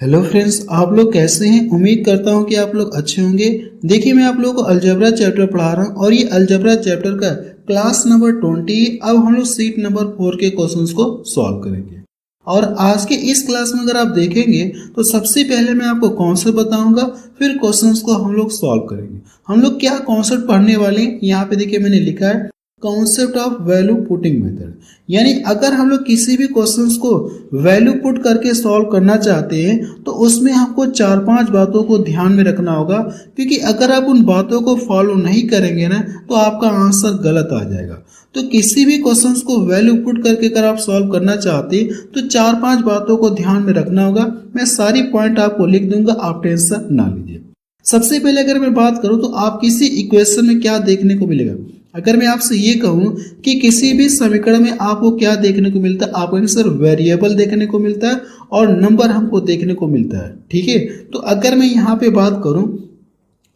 Hello friends, आप लोग कैसे हैं। उम्मीद करता हूं कि आप लोग अच्छे होंगे। देखिए, मैं आप लोगों को अलजेब्रा चैप्टर पढ़ा रहा हूं और ये अलजेब्रा चैप्टर का क्लास नंबर 20। अब हम लोग सीट नंबर 4 के क्वेश्चंस को सॉल्व करेंगे। और आज के इस क्लास में अगर आप देखेंगे तो सबसे पहले मैं आपको कॉन्सेप्ट बताऊंगा, फिर क्वेश्चंस को हम लोग सॉल्व करेंगे। हम लोग क्या कॉन्सेप्ट पढ़ने वाले हैं, यहाँ पे देखिए मैंने लिखा है concept of value putting method. यानी अगर हम लोग किसी भी क्वेश्चंस को वैल्यू पुट करके सॉल्व करना चाहते हैं तो उसमें हमको 4-5 बातों को ध्यान में रखना होगा, क्योंकि अगर आप उन बातों को फॉलो नहीं करेंगे ना तो आपका आंसर गलत आ जाएगा। तो किसी भी क्वेश्चंस को वैल्यू पुट करके अगर आप सॉल्व करना चाहते हैं तो 4-5 बातों को ध्यान में रखना होगा। मैं सारी पॉइंट आपको लिख दूंगा, आप टेंशन ना लीजिए। सबसे पहले अगर मैं बात करूं तो आप किसी इक्वेशन में क्या देखने को मिलेगा। अगर मैं आपसे ये कहूं कि किसी भी समीकरण में आपको क्या देखने को मिलता है, आपको आंसर वेरिएबल देखने को मिलता है और नंबर हमको देखने को मिलता है। ठीक है, तो अगर मैं यहाँ पे बात करूं,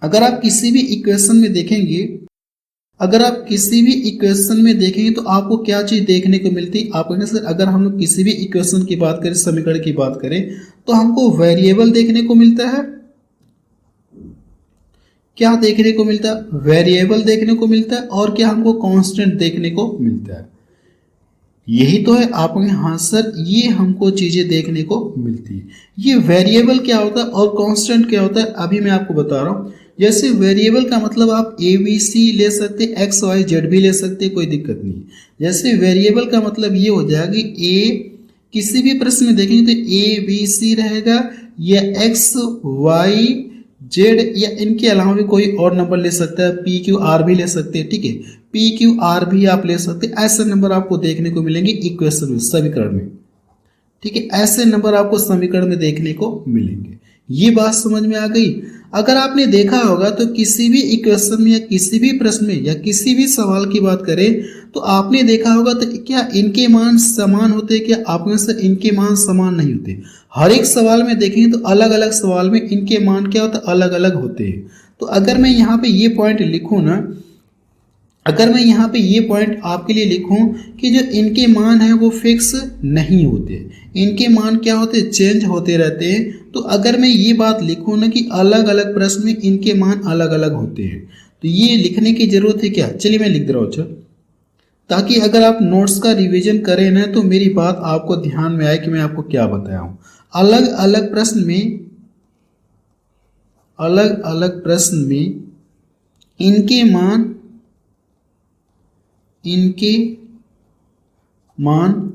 अगर आप किसी भी इक्वेशन में देखेंगे, तो आपको क्या चीज देखने को मिलती है। आपको आंसर, अगर हम लोग किसी भी इक्वेशन की बात करें, समीकरण की बात करें, तो हमको वेरिएबल देखने को मिलता है। क्या देखने को मिलता है? वेरिएबल देखने को मिलता है। और क्या हमको कांस्टेंट देखने को मिलता है। यही तो है आपके, हाँ सर, ये हमको चीजें देखने को मिलती है। ये वेरिएबल क्या होता है और कांस्टेंट क्या होता है, अभी मैं आपको बता रहा हूं। जैसे वेरिएबल का मतलब आप ए बी सी ले सकते, एक्स वाई जेड भी ले सकते, कोई दिक्कत नहीं। जैसे वेरिएबल का मतलब ये हो जाएगा कि ए, किसी भी प्रश्न में देखेंगे तो ए बी सी रहेगा, या एक्स वाई जेड, या इनके अलावा भी कोई और नंबर ले सकता है, पी क्यू आर भी ले सकते हैं। ठीक है, पी क्यू आर भी आप ले सकते हैं। ऐसे नंबर आपको देखने को मिलेंगे इक्वेशन में, समीकरण में। ठीक है, ऐसे नंबर आपको समीकरण में देखने को मिलेंगे। ये बात समझ में आ गई। अगर आपने देखा होगा तो किसी भी इक्वेशन में या किसी भी प्रश्न में या किसी भी सवाल की बात करें तो आपने देखा होगा तो क्या इनके मान समान होते हैं? क्या आपके सर इनके मान समान नहीं होते? हर एक सवाल में देखेंगे तो अलग अलग सवाल में इनके मान क्या होता है, अलग अलग होते हैं। तो अगर मैं यहाँ पे ये पॉइंट लिखूँ ना, अगर मैं यहाँ पे ये पॉइंट आपके लिए लिखूं कि जो इनके मान हैं वो फिक्स नहीं होते, इनके मान क्या होते, चेंज होते रहते हैं। तो अगर मैं ये बात लिखूं ना कि अलग अलग प्रश्न में इनके मान अलग अलग होते हैं, तो ये लिखने की जरूरत है क्या? चलिए मैं लिख दे रहा हूँ, ताकि अगर आप नोट्स का रिवीजन करें ना तो मेरी बात आपको ध्यान में आए कि मैं आपको क्या बताया हूँ। अलग अलग प्रश्न में इनके मान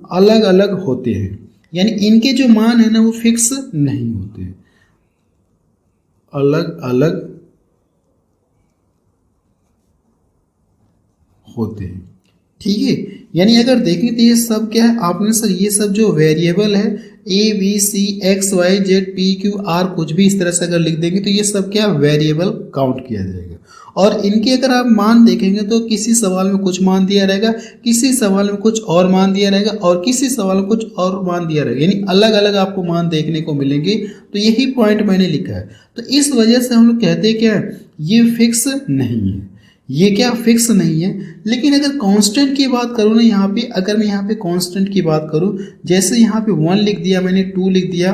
अलग अलग होते हैं। यानी इनके जो मान है ना वो फिक्स नहीं होते, अलग अलग होते हैं। ठीक है, यानी अगर देखें तो ये सब क्या है, आपने सर ये सब जो वेरिएबल है a b c x y z p q r, कुछ भी इस तरह से अगर लिख देंगे तो ये सब क्या वेरिएबल काउंट किया जाएगा। और इनके अगर आप मान देखेंगे तो किसी सवाल में कुछ मान दिया रहेगा, किसी सवाल में कुछ और मान दिया रहेगा, और किसी सवाल में कुछ और मान दिया रहेगा। यानी अलग अलग आपको मान देखने को मिलेंगे। तो यही पॉइंट मैंने लिखा है। तो इस वजह से हम लोग कहते हैं क्या, ये फिक्स नहीं है, ये क्या फिक्स नहीं है। लेकिन अगर कांस्टेंट की बात करूँ ना, यहाँ पे अगर मैं यहाँ पे कांस्टेंट की बात करूँ, जैसे यहाँ पे 1 लिख दिया मैंने, 2 लिख दिया,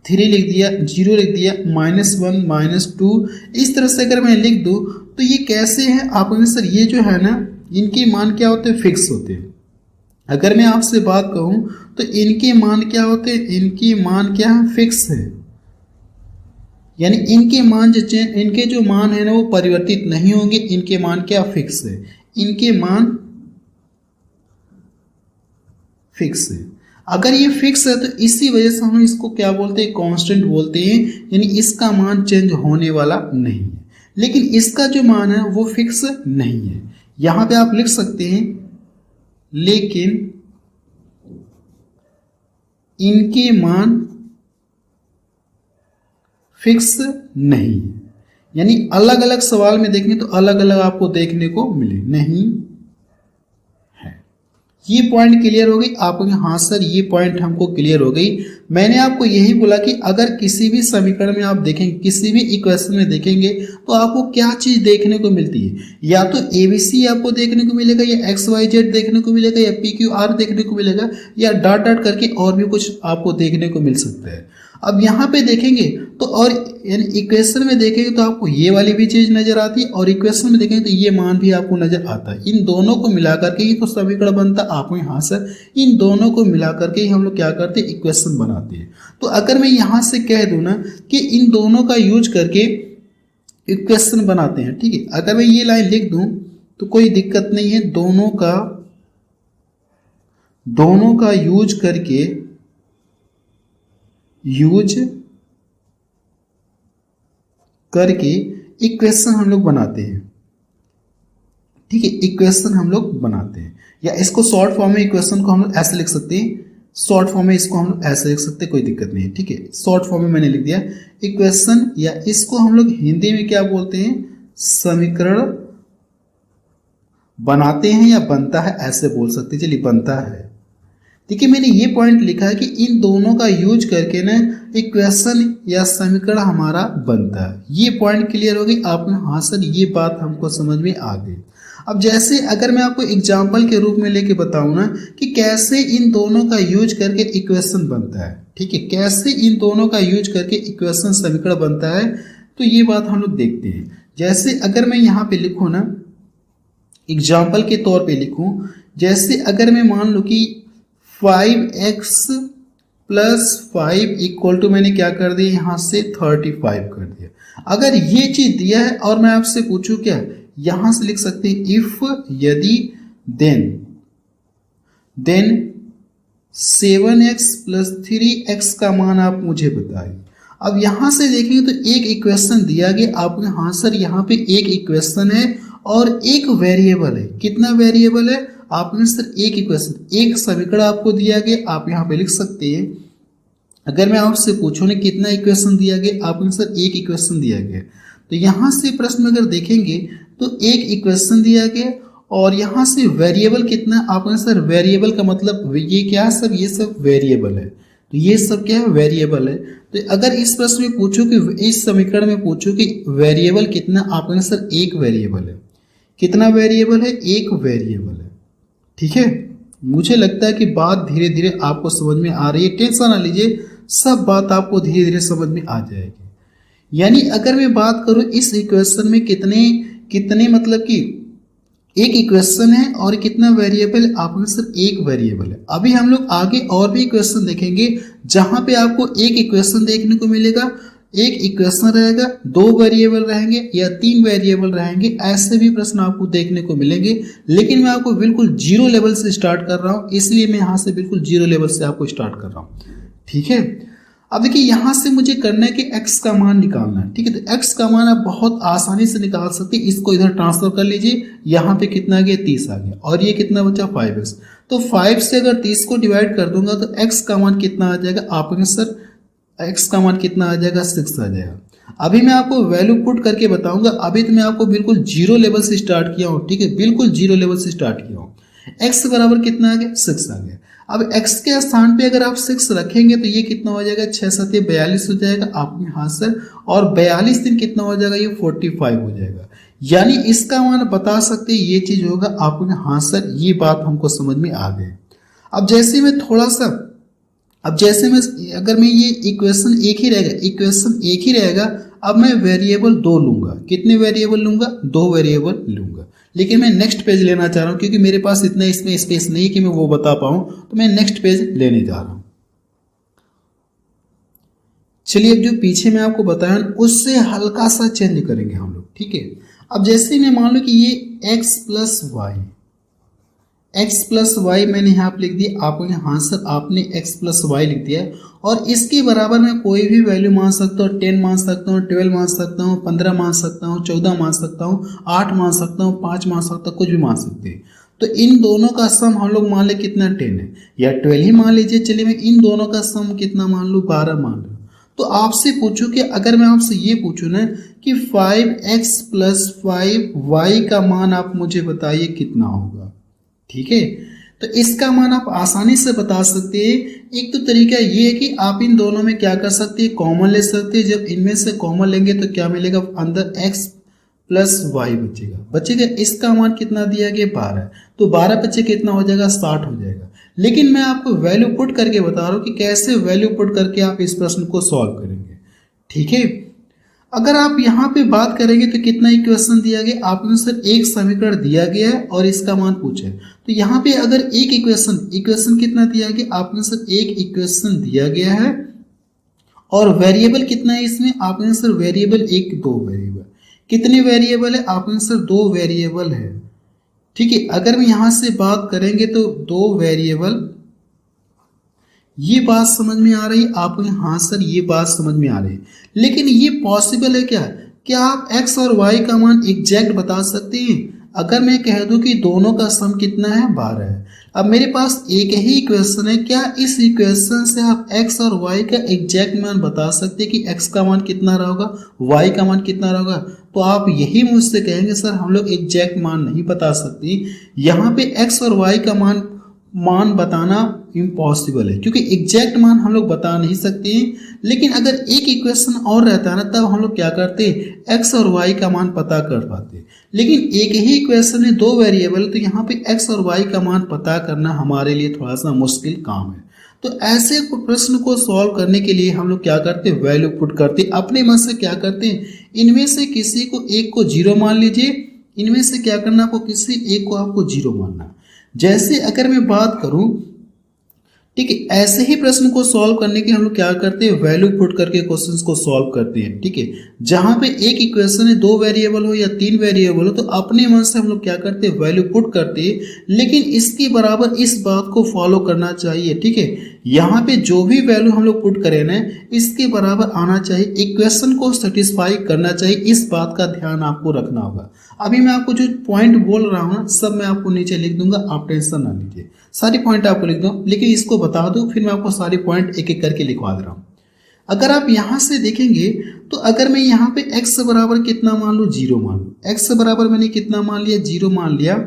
3 लिख दिया, 0 लिख दिया, -1 -2, इस तरह से अगर मैं लिख दूँ तो ये कैसे हैं आपके सर, ये जो है ना इनके मान क्या होते हैं, फिक्स होते हैं। अगर मैं आपसे बात कहूँ तो इनके मान क्या होते हैं, इनके मान क्या है, फिक्स है। यानी इनके मान इनके जो मान है ना वो परिवर्तित नहीं होंगे, इनके मान क्या फिक्स है, इनके मान फिक्स है। अगर ये फिक्स है तो इसी वजह से हम इसको क्या बोलते हैं, कांस्टेंट बोलते हैं। यानी इसका मान चेंज होने वाला नहीं है। लेकिन इसका जो मान है वो फिक्स नहीं है। यहां पे आप लिख सकते हैं लेकिन इनके मान फिक्स नहीं है। यानी अलग अलग सवाल में देखेंगे तो अलग अलग आपको देखने को मिले नहीं है। ये पॉइंट क्लियर हो गई आपको? हाँ सर, ये पॉइंट हमको क्लियर हो गई। मैंने आपको यही बोला कि अगर किसी भी समीकरण में आप देखेंगे, किसी भी इक्वेशन में देखेंगे तो आपको क्या चीज देखने को मिलती है, या तो एबीसी आपको देखने को मिलेगा, या एक्स वाई जेड देखने को मिलेगा, या पी क्यू आर देखने को मिलेगा, या डॉट डॉट करके और भी कुछ आपको देखने को मिल सकता है। अब यहाँ पे देखेंगे तो और यानी इक्वेशन में देखेंगे तो आपको ये वाली भी चीज नजर आती है, और इक्वेशन में देखेंगे तो ये मान भी आपको नजर आता है। इन दोनों को मिलाकर के ही तो समीकरण बनता है। आपको यहाँ से इन दोनों को मिलाकर के ही हम लोग क्या करते हैं, इक्वेशन बनाते हैं। तो अगर मैं यहाँ से कह दूं ना कि इन दोनों का यूज करके इक्वेशन बनाते हैं, ठीक है, अगर मैं ये लाइन लिख दूं तो कोई दिक्कत नहीं है। दोनों का यूज करके इक्वेशन हम लोग बनाते हैं, ठीक है, इक्वेशन हम लोग बनाते हैं। या इसको शॉर्ट फॉर्म में इक्वेशन को हम लोग ऐसे लिख सकते हैं, शॉर्ट फॉर्म में इसको हम लोग ऐसे लिख सकते हैं, कोई दिक्कत नहीं है, ठीक है। शॉर्ट फॉर्म में मैंने लिख दिया इक्वेशन, या इसको हम लोग हिंदी में क्या बोलते हैं, समीकरण बनाते हैं या बनता है, ऐसे बोल सकते हैं। चलिए, बनता है, ठीक है। मैंने ये पॉइंट लिखा है कि इन दोनों का यूज करके ना इक्वेशन या समीकरण हमारा बनता है। ये पॉइंट क्लियर हो गई आपने, हाँ सर ये बात हमको समझ में आ गई। अब जैसे अगर मैं आपको एग्जाम्पल के रूप में लेके बताऊं ना कि कैसे इन दोनों का यूज करके इक्वेशन बनता है, ठीक है, कैसे इन दोनों का यूज करके इक्वेशन समीकरण बनता है, तो ये बात हम लोग देखते हैं। जैसे अगर मैं यहाँ पे लिखूं ना, एग्जाम्पल के तौर पे लिखूं, जैसे अगर मैं मान लूं कि 5x + 5 इक्वल टू मैंने क्या कर दिया, यहाँ से 35 कर दिया। अगर ये चीज दिया है और मैं आपसे पूछूं क्या, यहां से लिख सकते हैं इफ, यदि, देन 7x + 3x का मान आप मुझे बताइए। अब यहां से देखेंगे तो एक इक्वेशन दिया गया आपको, हाँ सर यहाँ पे एक इक्वेशन है और एक वेरिएबल है। कितना वेरिएबल है, आपने सर एक इक्वेशन, एक समीकरण आपको दिया गया, आप यहाँ पे लिख सकते हैं। अगर मैं आपसे पूछूं ना कितना इक्वेशन दिया गया, आपने सर एक इक्वेशन दिया गया, तो यहाँ से प्रश्न अगर देखेंगे तो एक इक्वेशन दिया गया और यहाँ से वेरिएबल कितना, आपने सर वेरिएबल का मतलब ये क्या है सर, ये सब वेरिएबल है, तो ये सब क्या है, वेरिएबल है। तो अगर इस प्रश्न में पूछो कि इस समीकरण में पूछो कि वेरिएबल कितना, आपने सर एक वेरिएबल है। कितना वेरिएबल है, एक वेरिएबल है, ठीक है। मुझे लगता है कि बात धीरे धीरे आपको समझ में आ रही है, टेंशन ना लीजिए, सब बात आपको धीरे धीरे समझ में आ जाएगी। यानी अगर मैं बात करूं इस इक्वेशन में कितने मतलब कि एक इक्वेशन है और कितना वेरिएबल, आपके सर एक वेरिएबल है। अभी हम लोग आगे और भी इक्वेशन देखेंगे जहां पे आपको एक इक्वेशन देखने को मिलेगा, एक इक्वेशन रहेगा, दो वेरिएबल रहेंगे या तीन वेरिएबल रहेंगे, ऐसे भी प्रश्न आपको देखने को मिलेंगे। लेकिन मैं आपको बिल्कुल जीरो लेवल से स्टार्ट कर रहा हूं, इसलिए मैं यहां से बिल्कुल जीरो लेवल से आपको स्टार्ट कर रहा हूं, ठीक है। अब देखिए यहां से मुझे करना है कि x का मान निकालना है, ठीक है। तो x का मान आप बहुत आसानी से निकाल सकते हैं। इसको इधर ट्रांसफर कर लीजिए, यहाँ पे कितना आ गया, 30 आ गया, और ये कितना बचा, 5x। तो 5 से अगर 30 को डिवाइड कर दूंगा तो x का मान कितना आ जाएगा, आपके सर x का मान कितना आ जाएगा, 6 आ जाएगा। अभी मैं आपको वैल्यू पुट करके बताऊंगा। अभी तो मैं आपको बिल्कुल जीरो लेवल से स्टार्ट किया हूँ, ठीक है, बिल्कुल जीरो लेवल से स्टार्ट किया हूँ। x बराबर कितना आ गया, 6 आ गया। अब x के स्थान पे अगर आप 6 रखेंगे तो ये कितना हो जाएगा, 6 7 42 हो जाएगा आपके हाथ से, और 42 दिन कितना हो जाएगा, ये 45 हो जाएगा। यानी इसका मान बता सकते हैं, ये चीज होगा आपके हाथ से। ये बात हमको समझ में आ गई। अब जैसे मैं थोड़ा सा, अब जैसे मैं अगर मैं ये इक्वेशन एक ही रहेगा, इक्वेशन एक ही रहेगा, अब मैं वेरिएबल 2 लूंगा। कितने वेरिएबल लूंगा, 2 वेरिएबल लूंगा। लेकिन मैं नेक्स्ट पेज लेना चाह रहा हूं क्योंकि मेरे पास इतना इसमें स्पेस नहीं है कि मैं वो बता पाऊं, तो मैं नेक्स्ट पेज लेने जा रहा हूं। चलिए अब जो पीछे मैं आपको बताया उससे हल्का सा चेंज करेंगे हम लोग, ठीक है। अब जैसे मैं मान लो कि ये x प्लस वाई मैंने यहाँ पे लिख दिया, आपने हाँ सर आपने x प्लस वाई लिख दिया, और इसके बराबर मैं कोई भी वैल्यू मान सकता हूँ। 10 मान सकता हूँ, 12 मान सकता हूँ, 15 मान सकता हूँ, 14 मान सकता हूँ, 8 मान सकता हूँ, 5 मान सकता हूँ, कुछ भी मान सकते हैं। तो इन दोनों का सम हम लोग मान ले कितना, 10 है या 12 ही मान लीजिए। चलिए मैं इन दोनों का सम कितना मान लूँ, 12 मान लूँ। तो आपसे पूछूं कि अगर मैं आपसे ये पूछूं ना कि 5x प्लस 5y का मान आप मुझे बताइए कितना होगा, ठीक है। तो इसका मान आप आसानी से बता सकते हैं। एक तो तरीका ये है कि आप इन दोनों में क्या कर सकते हैं, कॉमन ले सकते हैं। जब इनमें से कॉमन लेंगे तो क्या मिलेगा, अंदर x प्लस वाई बचेगा। इसका मान कितना दिया गया, 12। तो 12 बच्चे कितना हो जाएगा, 60 हो जाएगा। लेकिन मैं आपको वैल्यू पुट करके बता रहा हूँ कि कैसे वैल्यू पुट करके आप इस प्रश्न को सॉल्व करेंगे। ठीक है, अगर आप यहाँ पे बात करेंगे तो कितना इक्वेशन दिया गया, आपने सर एक समीकरण दिया गया है और इसका मान पूछा है। तो यहाँ पे अगर एक इक्वेशन कितना दिया गया, आपने सर एक इक्वेशन दिया गया है और वेरिएबल कितना है इसमें, आपने सर वेरिएबल एक, दो वेरिएबल। कितने वेरिएबल है, आपने सर दो वेरिएबल है। ठीक है, अगर हम यहाँ से बात करेंगे तो दो वेरिएबल, ये बात समझ में आ रही है आपको, हाँ सर ये बात समझ में आ रही है। लेकिन ये पॉसिबल है क्या आप x और y का मान एग्जैक्ट बता सकते हैं? अगर मैं कह दूं कि दोनों का सम कितना है, 12 है। अब मेरे पास एक ही इक्वेशन है, क्या इस इक्वेशन से आप x और y का एग्जैक्ट मान बता सकते हैं कि x का मान कितना रहेगा, y का मान कितना रहेगा? तो आप यही मुझसे कहेंगे सर हम लोग एग्जैक्ट मान नहीं बता सकते। यहाँ पे x और y का मान बताना इम्पॉसिबल है, क्योंकि एग्जैक्ट मान हम लोग बता नहीं सकते हैं। लेकिन अगर एक इक्वेशन और रहता है ना, तब हम लोग क्या करते हैं, x और y का मान पता कर पाते। लेकिन एक ही इक्वेशन में दो वेरिएबल, तो यहाँ पे x और y का मान पता करना हमारे लिए थोड़ा सा मुश्किल काम है। तो ऐसे प्रश्न को सॉल्व करने के लिए हम लोग क्या करते हैं, वैल्यू पुट करते हैं। अपने मन से क्या करते हैं, इनमें से किसी को एक को 0 मान लीजिए, इनमें से क्या करना, आपको किसी एक को आपको 0 मानना। जैसे अगर मैं बात करूं, ठीक है, ऐसे ही प्रश्न को सॉल्व करने के हम लोग क्या करते हैं, वैल्यू पुट करके क्वेश्चंस को सॉल्व करते हैं। ठीक है, जहां पे एक इक्वेशन है, दो वेरिएबल हो या तीन वेरिएबल हो, तो अपने मन से हम लोग क्या करते हैं, वैल्यू पुट करते हैं। लेकिन इसके बराबर इस बात को फॉलो करना चाहिए। ठीक है, यहाँ पे जो भी वैल्यू हम लोग पुट करें ना, इसके बराबर आना चाहिए, इक्वेशन को सेटिस्फाई करना चाहिए। इस बात का ध्यान आपको रखना होगा। अभी मैं आपको जो पॉइंट बोल रहा हूँ ना, सब मैं आपको नीचे लिख दूंगा, आप टेंशन ना लीजिए। सारी पॉइंट आपको लिख दूँ, लेकिन इसको बता दूं, फिर मैं आपको सारी पॉइंट एक एक करके लिखवा दे रहा हूँ। अगर आप यहाँ से देखेंगे तो अगर मैं यहाँ पे x बराबर कितना मान लूँ, 0 मान लूँ। x बराबर मैंने कितना मान लिया, 0 मान लिया।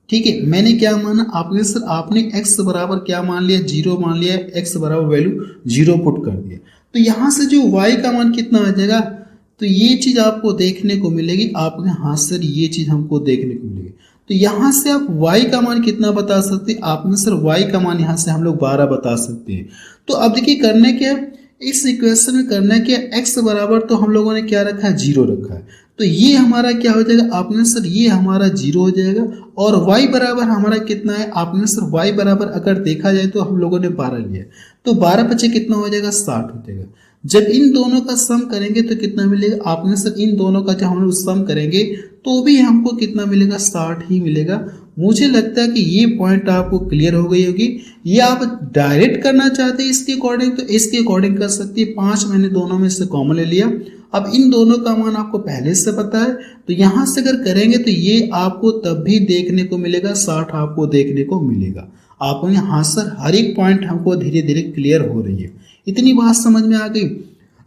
ठीक है, मैंने क्या माना, आपने x बराबर क्या मान लिया, 0 मान लिया, x बराबर वैल्यू 0 पुट कर दिया। तो यहाँ से जो y का मान कितना आ जाएगा, तो ये चीज आपको देखने को मिलेगी। आपने हाँ सर ये चीज हमको देखने को मिलेगी। तो यहाँ से आप y का मान कितना बता सकते हैं, आपने सर y का मान यहाँ से हम लोग 12 बता सकते हैं। तो अब देखिए करने क्या, इस इक्वेशन में करना क्या, x बराबर तो हम लोगों ने क्या रखा है, 0 रखा है। तो ये हमारा क्या हो जाएगा, आपने सर ये हमारा 0 हो जाएगा। और y बराबर हमारा कितना है, आपने सर y बराबर अगर देखा जाए तो हम लोगों ने 12 लिया, तो 12 बचे कितना हो जाएगा, 60 हो जाएगा। जब इन दोनों का सम करेंगे तो कितना मिलेगा, आपने सर इन दोनों का जब हम लोग सम करेंगे तो भी हमको कितना मिलेगा, 60 ही मिलेगा। मुझे लगता है कि ये पॉइंट आपको क्लियर हो गई होगी। ये आप डायरेक्ट करना चाहते हैं इसके अकॉर्डिंग तो इसके अकॉर्डिंग कर सकते हैं। 5 मैंने दोनों में से कॉमन ले लिया। अब इन दोनों का मान आपको पहले से पता है, तो यहाँ से अगर करेंगे तो ये आपको तब भी देखने को मिलेगा, 60 आपको देखने को मिलेगा। आपको यहाँ सर हर एक पॉइंट हमको धीरे धीरे क्लियर हो रही है। इतनी बात समझ में आ गई।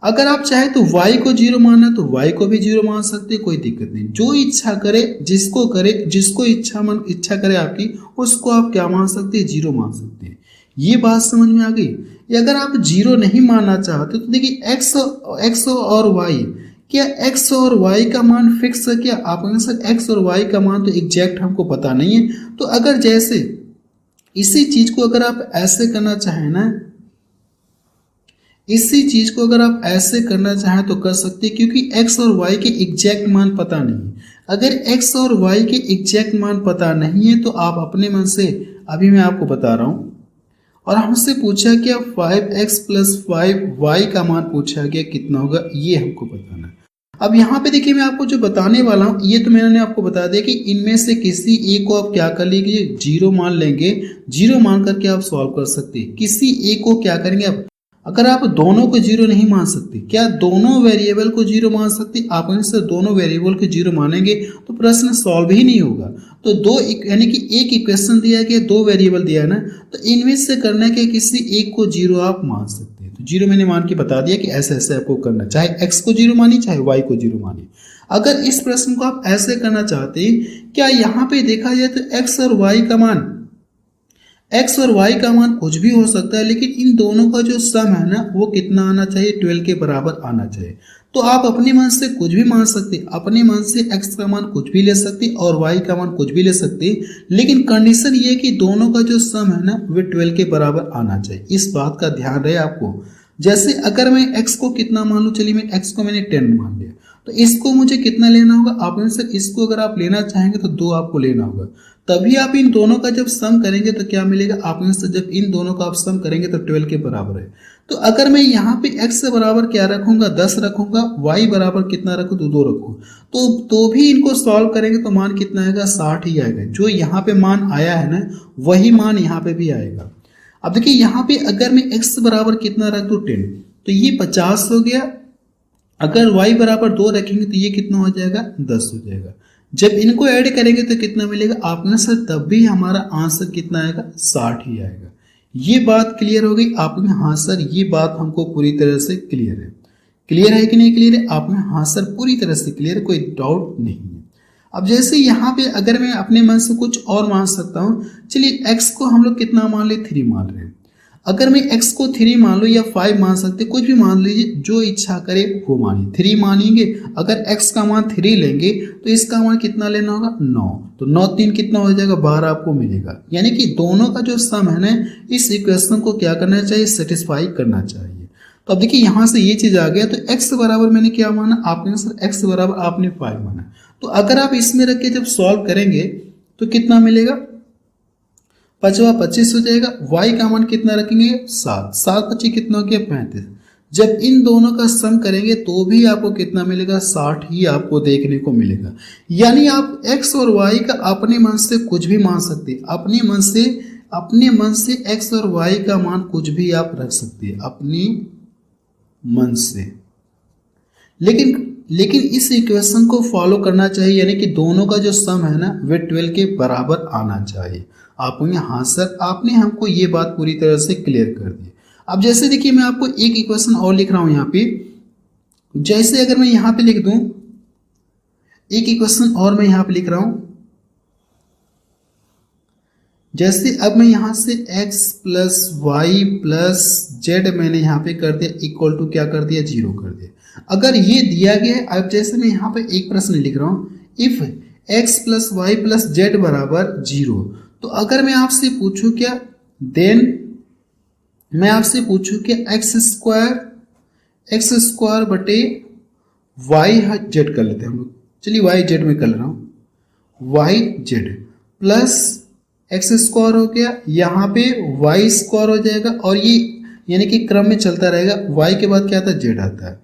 अगर आप चाहे तो y को 0 मानना तो y को भी 0 मान सकते, कोई दिक्कत नहीं। जो इच्छा करे, जिसको इच्छा करे आपकी, उसको आप क्या मान सकते हैं, 0 मान सकते हैं। ये बात समझ में आ गई। अगर आप 0 नहीं मानना चाहते तो देखिए x और y, क्या x और y का मान फिक्स है क्या, आपने सर x और y का मान तो एग्जैक्ट हमको पता नहीं है। तो अगर जैसे इसी चीज को अगर आप ऐसे करना चाहें ना, इसी चीज को अगर आप ऐसे करना चाहें तो कर सकते हैं, क्योंकि x और y के एग्जैक्ट मान पता नहीं। अगर x और y के एग्जैक्ट मान पता नहीं है तो आप अपने मन से, अभी मैं आपको बता रहा हूं, और हमसे पूछा क्या 5x + 5y का मान पूछा गया कितना होगा, ये हमको बताना है। अब यहाँ पे देखिए मैं आपको जो बताने वाला हूँ, ये तो मैंने आपको बता दिया कि इनमें से किसी एक को आप क्या कर लीजिए, 0 मान लेंगे। 0 मान करके आप सॉल्व कर सकते हैं। किसी एक को क्या करेंगे आप, अगर आप दोनों को 0 नहीं मान सकते, क्या दोनों वेरिएबल को 0 मान सकते, आप इनसे दोनों वेरिएबल को 0 मानेंगे तो प्रश्न सॉल्व ही नहीं होगा। तो दो यानी कि एक इक्वेशन दिया गया, दो वेरिएबल दिया है ना, तो इनमें से करना क्या, किसी एक को 0 आप मान सकते हैं। तो 0 मैंने मान के बता दिया कि ऐसे ऐसे आपको करना, चाहे x को 0 मानिए चाहे y को 0 मानिए। अगर इस प्रश्न को आप ऐसे करना चाहते हैं, क्या यहाँ पे देखा जाए तो x और y का मान x और y का मान कुछ भी हो सकता है, लेकिन इन दोनों का जो सम है ना वो कितना आना चाहिए, 12 के बराबर आना चाहिए। तो आप अपने मन से कुछ भी मान सकते, अपने मन से x का मान कुछ भी ले सकते और y का मान कुछ भी ले सकते, लेकिन कंडीशन ये है कि दोनों का जो सम है ना वो 12 के बराबर आना चाहिए। इस बात का ध्यान रहे आपको। जैसे अगर मैं x को कितना मान लूँ, चलिए मैं x को मैंने 10 मान लिया, तो इसको मुझे कितना लेना होगा, आपने सर इसको अगर आप लेना चाहेंगे तो 2 आपको लेना होगा। तभी आप इन दोनों का जब सम करेंगे तो क्या मिलेगा, आपने सर जब इन दोनों का आप सम करेंगे तो 12 के बराबर है। तो अगर मैं यहाँ पे x से बराबर क्या रखूंगा, 10 रखूंगा, y बराबर कितना रखूँ तो 2 रखूँ, तो भी इनको सॉल्व करेंगे तो मान कितना आएगा, 60 ही आएगा। जो यहाँ पे मान आया है ना वही मान यहाँ पे भी आएगा। अब देखिए यहाँ पे अगर मैं x बराबर कितना रख दूँ 10, तो ये 50 हो गया। अगर y बराबर 2 रखेंगे तो ये कितना हो जाएगा, 10 हो जाएगा। जब इनको ऐड करेंगे तो कितना मिलेगा, आपने सर तब भी हमारा आंसर कितना आएगा, 60 ही आएगा। ये बात क्लियर हो गई आपने, हाँ सर ये बात हमको पूरी तरह से क्लियर है। क्लियर है कि नहीं क्लियर है आपने, हाँ सर पूरी तरह से क्लियर, कोई डाउट नहीं है। अब जैसे यहाँ पे अगर मैं अपने मन से कुछ और मान सकता हूँ, चलिए x को हम लोग कितना मान ले, 3 मान रहे हैं। अगर मैं x को 3 मान लूँ या 5 मान सकते, कुछ भी मान लीजिए, जो इच्छा करे वो मानिए। 3 मानेंगे, अगर x का मान 3 लेंगे तो इसका मान कितना लेना होगा, 9। तो 9 3 कितना हो जाएगा, 12 आपको मिलेगा। यानी कि दोनों का जो सम है ना इस इक्वेशन को क्या करना चाहिए, सेटिस्फाई करना चाहिए। तो अब देखिए यहाँ से ये चीज आ गया, तो x बराबर मैंने क्या माना, आपने सर x बराबर आपने 5 माना। तो अगर आप इसमें रख के जब सॉल्व करेंगे तो कितना मिलेगा, 5 25 हो जाएगा। y का मान कितना रखेंगे, 7, 7 25 कितना हो गया, 35। जब इन दोनों का सम करेंगे तो भी आपको कितना मिलेगा, 60 ही आपको देखने को मिलेगा। यानी आप x और y का अपने मन से कुछ भी मान सकते, अपने मन से x और y का मान कुछ भी आप रख सकते हैं अपने मन से। लेकिन इस इक्वेशन को फॉलो करना चाहिए, यानी कि दोनों का जो सम है ना वे 12 के बराबर आना चाहिए। आप होंगे हाँ सर आपने हमको ये बात पूरी तरह से क्लियर कर दी। अब जैसे देखिए मैं आपको एक इक्वेशन और लिख रहा हूं यहाँ पे। जैसे अगर मैं यहाँ पे लिख दूं एक इक्वेशन और मैं यहाँ पे लिख रहा हूं, जैसे अब मैं यहाँ से x plus y plus z मैंने यहाँ पे कर दिया इक्वल टू क्या कर दिया, 0 कर दिया। अगर ये दिया गया है, अब जैसे मैं यहाँ पे एक प्रश्न लिख रहा हूँ, इफ x plus y plus z बराबर 0, तो अगर मैं आपसे पूछूं क्या, देन मैं आपसे पूछूं क्या एक्स स्क्वायर बटे वाई जेड कर लेते हैं हम लोग। चलिए वाई जेड में कर रहा हूँ, y z plus x square हो गया, यहाँ पे वाई स्क्वायर हो जाएगा, और ये यानी कि क्रम में चलता रहेगा। वाई के बाद क्या आता है, जेड आता है,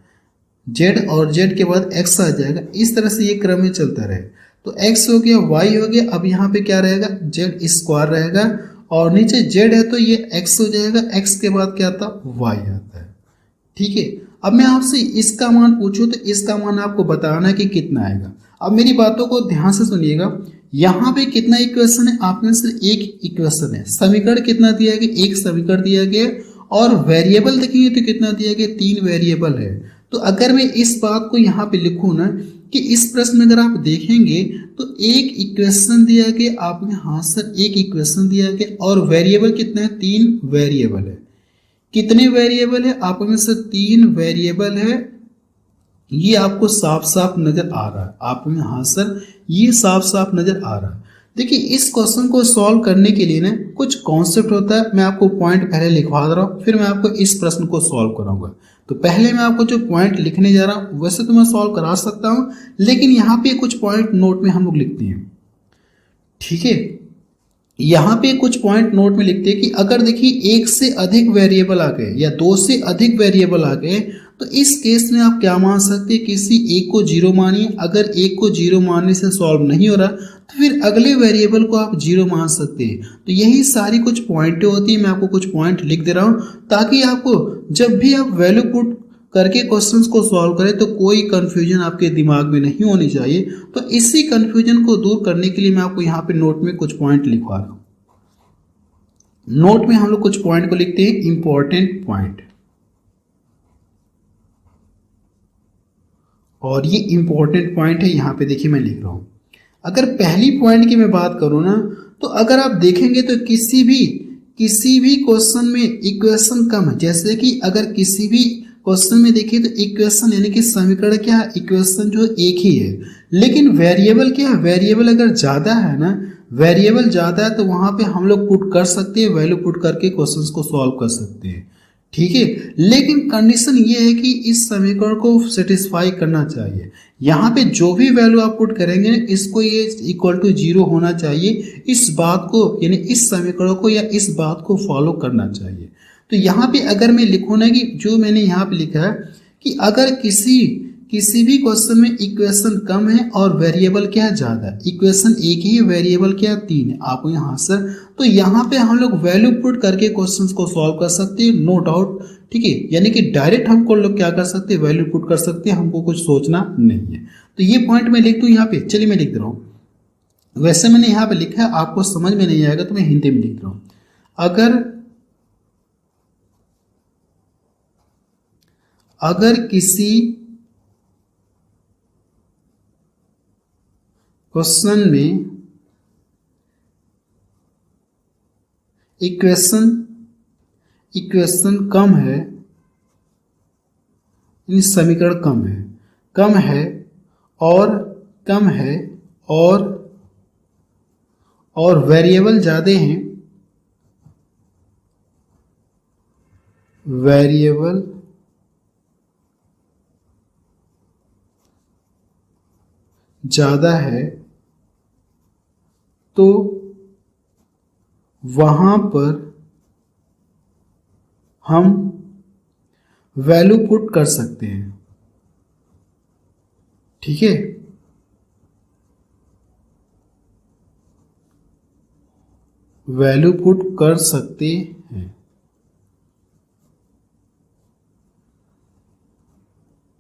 जेड और जेड के बाद एक्स आ जाएगा। इस तरह से ये क्रम में चलता रहेगा। तो x हो गया, y हो गया, अब यहाँ पे क्या रहेगा, z स्क्वायर रहेगा, और नीचे z है तो ये x हो जाएगा, x के बाद क्या आता, y आता है। ठीक है, अब मैं आपसे इसका मान पूछूं तो इसका मान आपको बताना है कि कितना आएगा। अब मेरी बातों को ध्यान से सुनिएगा, यहाँ पे कितना इक्वेशन है, आपने सिर्फ एक इक्वेशन है। समीकरण कितना दिया गया, एक समीकरण दिया गया, और वेरिएबल देखेंगे तो कितना दिया गया, 3 वेरिएबल है। तो अगर मैं इस बात को यहाँ पे लिखूँ ना कि इस प्रश्न में अगर आप देखेंगे तो एक इक्वेशन दिया गया, आपने हाँ सर एक इक्वेशन दिया गया, और वेरिएबल कितना है, 3 वेरिएबल है। कितने वेरिएबल है, आपने सर 3 वेरिएबल है। ये आपको साफ साफ नजर आ रहा है, आपने हाँ सर ये साफ साफ नजर आ रहा है। देखिए इस क्वेश्चन को सॉल्व करने के लिए ना कुछ कॉन्सेप्ट होता है, मैं आपको पॉइंट पहले लिखवा दे रहा हूँ, फिर मैं आपको इस प्रश्न को सॉल्व कराऊंगा। तो पहले मैं आपको जो पॉइंट लिखने जा रहा हूँ वैसे तो मैं सॉल्व करा सकता हूँ, लेकिन यहाँ पे कुछ पॉइंट नोट में हम लोग लिखते हैं। ठीक है, यहाँ पे कुछ पॉइंट नोट में लिखते हैं कि अगर देखिए 1 से अधिक वेरिएबल आ गए या 2 से अधिक वेरिएबल आ गए तो इस केस में आप क्या मान सकते हैं, किसी एक को 0 मानिए। अगर एक को 0 मानने से सॉल्व नहीं हो रहा तो फिर अगले वेरिएबल को आप 0 मान सकते हैं। तो यही सारी कुछ पॉइंटें होती है, मैं आपको कुछ पॉइंट लिख दे रहा हूँ ताकि आपको जब भी आप वैल्यू पुट करके क्वेश्चंस को सॉल्व करें तो कोई कंफ्यूजन आपके दिमाग में नहीं होनी चाहिए। तो इसी कंफ्यूजन को दूर करने के लिए मैं आपको यहाँ पे नोट में कुछ पॉइंट लिखवा रहा हूँ। नोट में हम लोग कुछ पॉइंट को लिखते हैं, इंपॉर्टेंट पॉइंट, और ये इंपॉर्टेंट पॉइंट है। यहाँ पे देखिए मैं लिख रहा हूँ। अगर पहली पॉइंट की मैं बात करूँ ना, तो अगर आप देखेंगे तो किसी भी क्वेश्चन में इक्वेशन कम है, जैसे कि अगर किसी भी क्वेश्चन में देखिए तो इक्वेशन यानी कि समीकरण क्या है, इक्वेशन जो एक ही है, लेकिन वेरिएबल क्या है, वेरिएबल अगर ज़्यादा है ना, वेरिएबल ज़्यादा है तो वहाँ पे हम लोग पुट कर सकते हैं, वैल्यू पुट करके क्वेश्चंस को सॉल्व कर सकते हैं, ठीक है। लेकिन कंडीशन ये है कि इस समीकरण को सेटिस्फाई करना चाहिए। यहाँ पे जो भी वैल्यू आप पुट करेंगे इसको ये इक्वल टू 0 होना चाहिए, इस बात को यानी इस समीकरण को या इस बात को फॉलो करना चाहिए। तो यहाँ पे अगर मैं लिखूँ ना कि जो मैंने यहाँ पे लिखा है कि अगर किसी भी क्वेश्चन में इक्वेशन कम है और वेरिएबल क्या है ज़्यादा है, इक्वेशन एक ही है, वेरिएबल क्या है 3 है, आपको यहाँ सर, तो यहाँ पे हम लोग वैल्यू पुट करके क्वेश्चंस को सॉल्व कर सकते हैं, नो डाउट, ठीक है। यानी कि डायरेक्ट हमको लोग क्या कर सकते हैं, वैल्यू पुट कर सकते हैं, हमको कुछ सोचना नहीं है। तो ये पॉइंट मैं लिख दूँ यहाँ पे, चलिए मैं लिख दे रहा हूँ। वैसे मैंने यहाँ पे लिखा है, आपको समझ में नहीं आएगा तो मैं हिंदी में लिख रहा हूँ। अगर किसी क्वेश्चन में इक्वेशन कम है, यानी समीकरण कम है और वेरिएबल ज़्यादा हैं, वेरिएबल ज़्यादा है तो वहाँ पर हम वैल्यू पुट कर सकते हैं, ठीक है। वैल्यू पुट कर सकते हैं,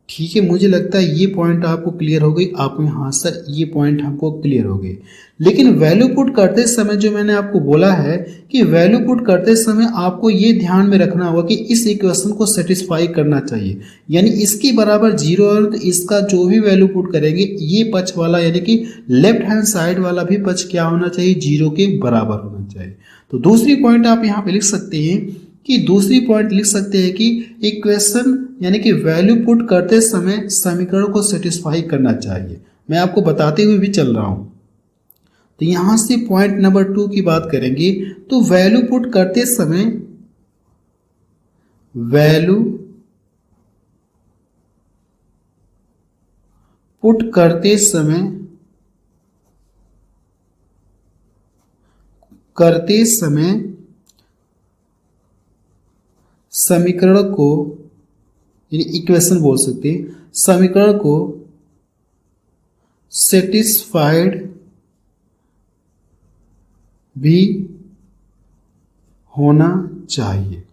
ठीक है। मुझे लगता है ये पॉइंट आपको क्लियर हो गई, आप हाँ सर ये पॉइंट हमको क्लियर हो गई। लेकिन वैल्यू पुट करते समय जो मैंने आपको बोला है कि वैल्यू पुट करते समय आपको ये ध्यान में रखना होगा कि इस इक्वेशन को सेटिस्फाई करना चाहिए, यानी इसके बराबर 0 और इसका जो भी वैल्यू पुट करेंगे ये पक्ष वाला यानी कि लेफ्ट हैंड साइड वाला भी पक्ष क्या होना चाहिए, 0 के बराबर होना चाहिए। तो दूसरी पॉइंट आप यहाँ पे लिख सकते हैं कि इक्वेशन यानी कि वैल्यू पुट करते समय समीकरण को सेटिस्फाई करना चाहिए। मैं आपको बताते हुए भी चल रहा हूं। तो यहां से पॉइंट नंबर 2 की बात करेंगे तो वैल्यू पुट करते समय समीकरण को यानी इक्वेशन बोल सकते हैं, समीकरण को सेटिस्फाइड भी होना चाहिए।